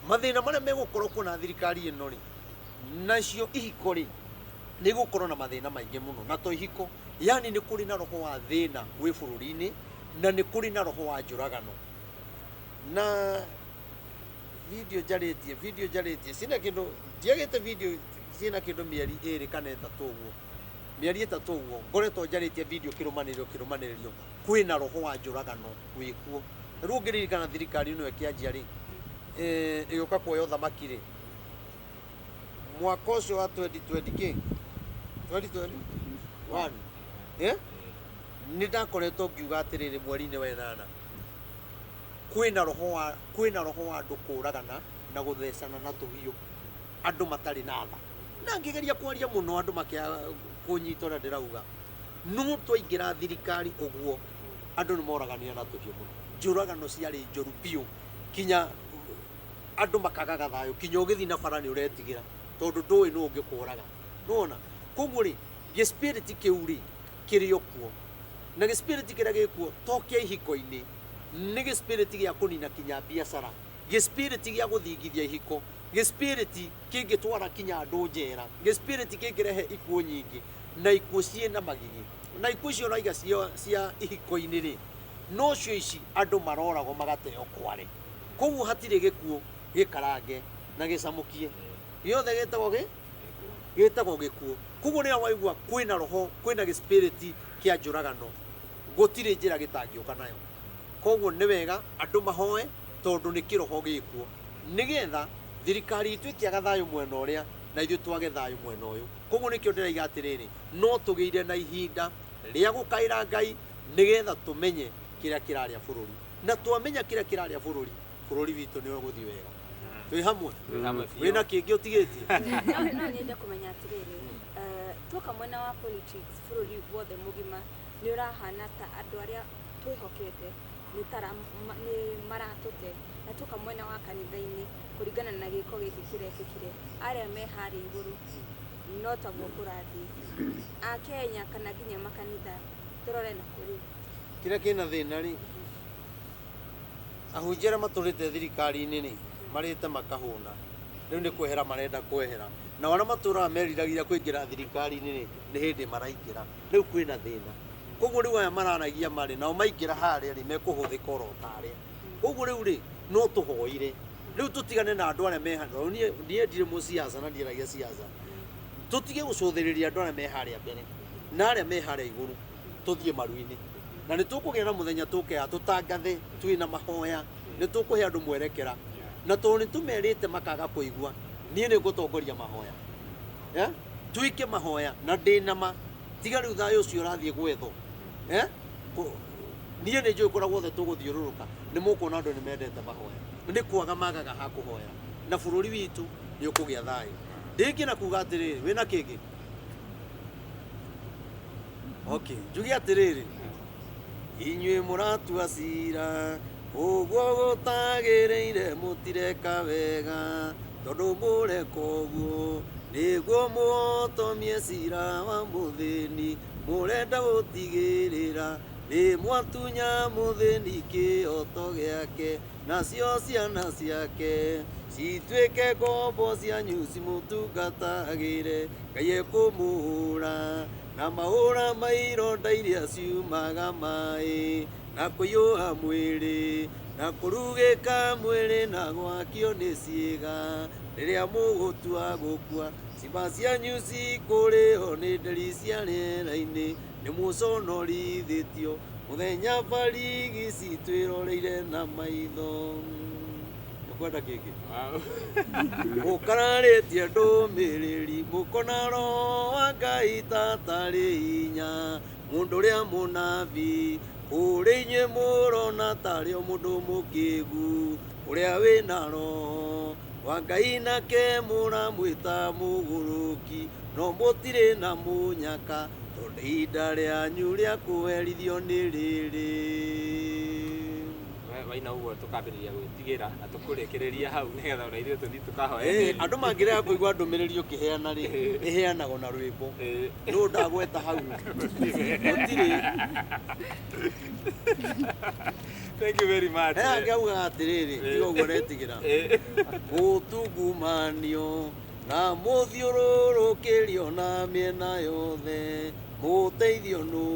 mathä na marä a megå korwo kuo na thirikari ä no rä nacio ihiko rä nä gå korwo na mathä na maingä må no na to ihiko yani nä kå rä na roho wa thä na gwä bå rå ri-inä na nä kå rä na roho wa njå ragano na video njarä tie cina kä ndå ndiagä te video cina kä ndå mä eri ä rä kana ätatå guo mä eri ätatå guo ngoretwo njarä tie video kä rå manä rä rio kwä na roho wa njå ragano wä kuo rä u ngä ririkana thirikari ä no ä kä anjia rä ä gä å ka kuoya å thamaki rä mwaka å cio wa 2021 nä ndakoretwo ngiuga atä rä rä mweri-inä wa ĩnana kwä na roho wa andå kå ragana na gå thecana na tå hiå andå matarä na tha na ngä geria kwaria må no andå makä kå nyita å rä a ndä rauga no twaingä ra thirikari å guo andå nä moraganire na tå hiå må no njå ragano ciarä njå ru biå kinya andå makagaga thayå kinya å gä thiä na bara nä å retigä ra tondå ndå ä no å ngä kå raga nona koguo rä gä kä u rä kä rä o kuo na gä kä rä a gä kuo to kä a ihiko-inä nä gä gä a kå nina kinya biacara gä gä a gå thingithia ihiko gä kä ngä twara kinya andå njera gä kä ngä rehe ikuå nyingä na ikuå ciä na magigi na ikuå icio raiga cia ihiko-inä rä no cio ici andå maroragwo magateo kware koguo hatirä gä kuo gä karange na gä camå kie gä othe gä tagwo gä kuo koguo rä a waigua kwä na roho kwä na gä kä a njå ragano gå tirä njä ra gä tangä å ka nayo koguo nä wega andå mahoe tondå nä kä roho gä kuo nä getha thirikari itå ä kä aga thayå mwena å rä a na ithuä twage thayå mwena å yå koguo nä kä o ndä raiga atä rä rä no tå gä ire na ihinda rä a gå kaä ra Ngai nä getha tå menye kä rä a kä rarä a bå rå ri na twamenya kä rä a kä rarä a bå rå ri witå nä å gå thiä wega twä hamwe wä na kä ngä å tigä tie no nyende kå menya atä rä rä tuoka mwena wa politics bå rå ri wothe må gima nä å rahana ta andå arä a twä hokete nä maratå te na tuoka mwena wa kanitha-inä kå ringana na gä ko gä kä kä rekä kire arä a me harä igå rå no taguo kå rathiä akenya kana nginya makanitha tå rore na kå rä kä rä a kä na thä na rä ahunjia arä a matå rä te thirikari-inä rä marä te makahå na rä u nä kwehera marenda kwehera na arä a matå raga meriragia kå ingä ra thirikari-inä rä nä hä ndä maraingä ra rä u kwä na thä na koguo rä u aya mararagia marä nao maingä ra harä a rä mekå hå thä ka oro tarä a koguo rä u rä no tå hoire rä u tå tigane na andå arä a mehana niä ndirä må ciaca na ndiaragia ciaca tå tige gå cå thä rä ria andå arä a me harä a mbere na arä a me harä a igå rå tå thiä maru-inä na nä tå kå gä a na må thenya tå kea tå tangathe twä na mahoya nä tå kå he andå mwerekera na tondå nä tå merä te makaga kå igua niä nä ngå tongoria mahoya tuike mahoya na ndä nama tiga rä u thayå å cio å rathiä gwethwo niä nä njå ä koragwo othe tå gå thiå rå rå ka nä må kuona andå nä mendete mahoya nä kwaga magaga ha kå hoya na bå rå ri witå nä å kå gä a thayå ndä ngä na kuga atä rä rä wä na kä ngä njuge atä rä rä inyuä må ratua cira å guo gå tagä rä ire må tireka wega tondå må reka å guo nä guo må hotomie cira wa må thä ni må renda gå tigä rä ra nä mwatunya må thä ni kä oto gä ake nacio ciana ciake cituĩke ngombo cianyu cimũtungatagĩre Ngai ekũmũhũra na mahũra ma ironda iria ciumaga maĩ na kũiyũha mwĩrĩ na kũrugĩka mwĩrĩ na gwakio nĩ ciĩga rĩrĩa mũgũtua gũkua ciimba cianyu cikũrĩho nĩ nderi cia rĩera-inĩ nĩ mũconorithĩtio mũthenya barigi citwĩroreire na maitho kwenda kĩngĩ mũkararĩtie ndũmĩrĩri mũkona roho wa Ngai tatarĩ hinya mũndũ ũrĩa mũnabi kũrĩ inyuĩ mũrona tarĩ o mũndũ mũkĩgu ũrĩa wĩna roho wa Ngai nake mũramwĩta mũgũrũki no mũtirĩ na mũnyaka tondũ ihinda rĩanyu rĩa kũherithio nĩ rĩrĩ. Maina uguo tukambĩrĩria gwĩtigĩra na tũkũrĩkĩrĩria hau nĩgetha ona ithuĩ tũthiĩ tũkahoe. Andũ mangĩrega kũigua ndũmĩrĩri ũkĩheana rĩ ĩheanagwo na rwĩmbo nũ ndagweta hau gũtirĩ. Thank you very much. Angĩauga atĩrĩrĩ tiga ũguo retigĩra gũtungumanio na mũthiũrũrũkĩrio na mĩena yothe mũteithio nũ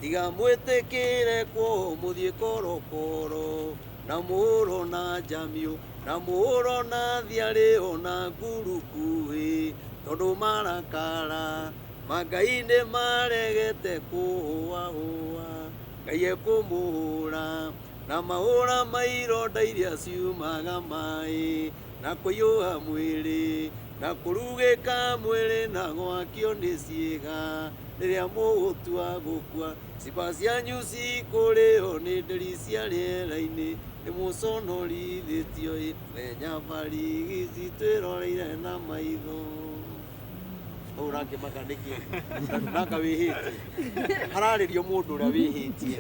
tiga mwĩtĩkĩre kwao mũthiĩ korokoro na mũhũro na njamio na mũhũro na thiarĩ ona ngurukuĩ tondũ marakara Ngai nĩ maregete kũhũahũa Ngai ekũmũhũra na mahũra ma ironda iria ciumaga maĩ na kũiyũha mwĩrĩ na kũrugĩka mwĩrĩ na gwakio nĩ ciĩga rĩrĩa mũgũtua gũkua ciimba cianyu cikũrĩho nĩ nderi cia rĩera-inĩ nĩ mũconorithĩtio mũthenya barigi citwĩroreire na maitho. Hau ũrakĩmaka nĩkĩ nanga wĩhĩtie hararĩrio mũndũ ũrĩa wĩhĩtie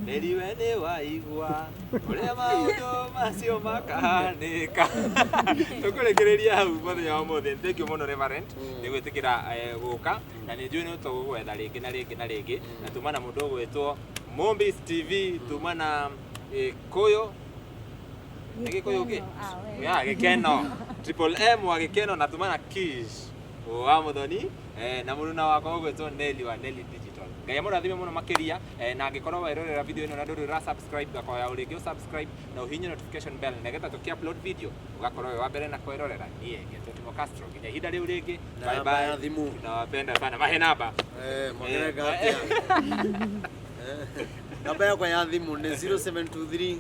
Neri we nĩ waigua ũrĩa maũndũ macio makahanĩka. Tũkũrĩkĩrĩria hau mũthenya wa ũmũthĩ. Thank you mũno Reverend nĩ gwĩtĩkĩra gũka na nĩ njũĩ nĩ tũgũgwetha rĩngĩ na rĩngĩ na rĩngĩ na tuma na mũndũ ũgwĩtwo Mombis TV tuma na Gĩkũyũ nĩ Gĩkũyũ kĩ Gĩkeno Triple M wa Gĩkeno na tuma na Kish wa Muthoni na mũruna wakwa ũgwĩtwo Nelly wa Nelly Digital. Ngai mũrathime mũno makĩria na angĩkorwo waĩrorera video ĩno na ndũrĩ ũra subscribe gakoya ũrĩngĩ subscribe na ũhinye notification bell nĩgetha tũkĩ-upload video ũgakorwo wĩ wa mbere na kwĩrorera. Niĩ Getũtimo Castro nginya ihinda rĩu rĩngĩ bye bye. Tunawapenda sana. Mahe namba mwagereka atĩa namba yakwa ya thimũ nĩ 0723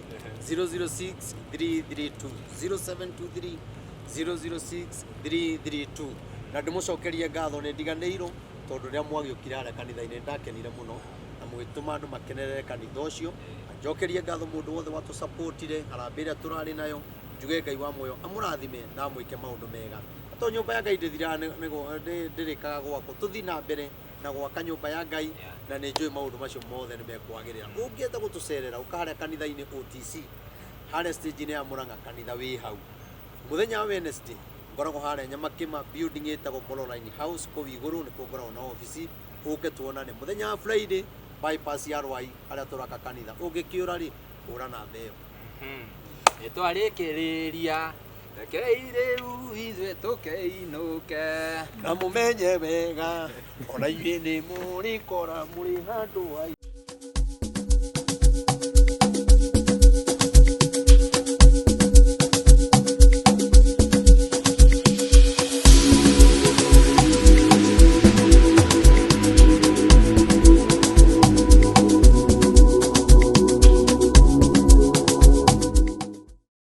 006 332 0723 006 332 na ndĩmũcokerie ngatho nĩ ndiganĩirwo tondũ rĩrĩa mwagĩũkire harĩa kanitha-inĩ ndakenire mũno na mũgĩtũma andũ makenerere kanitha ũcio. Njokerie ngatho mũndũ wothe watũsupportire harambĩ ĩrĩa tũrarĩ nayo. Njuge Ngai wa muoyo amũrathime na amwĩke maũndũ mega. To nyũmba ya Ngai ndĩthiraga ndĩrĩkaga gwakwo tũthiĩ na mbere na gwaka nyũmba ya Ngai na nĩ njũĩ maũndũ macio mothe nĩ mekwagĩrĩra. Ũngĩenda gũtũcerera ũkaharĩa kanitha-inĩ OTC harĩa stage-inĩ ya Mũrang'a kanitha wĩ hau. Mũthenya wa Wednesday ngoragwo harĩa Nyamakĩma building ĩtagwo Mololine House kũu igũrũ nĩkuo ngoragwo na obici. Ũke tuonane mũthenya wa Friday bypass ya Rwai harĩa tũraka kanitha. Ũngĩkĩũra rĩ hũra namba ĩyo. Nĩtwarĩkĩrĩria rekei rĩu ithuĩ tũkĩinũke na mũmenye wega ona inyuĩ nĩ mũrĩkora mũrĩ handũ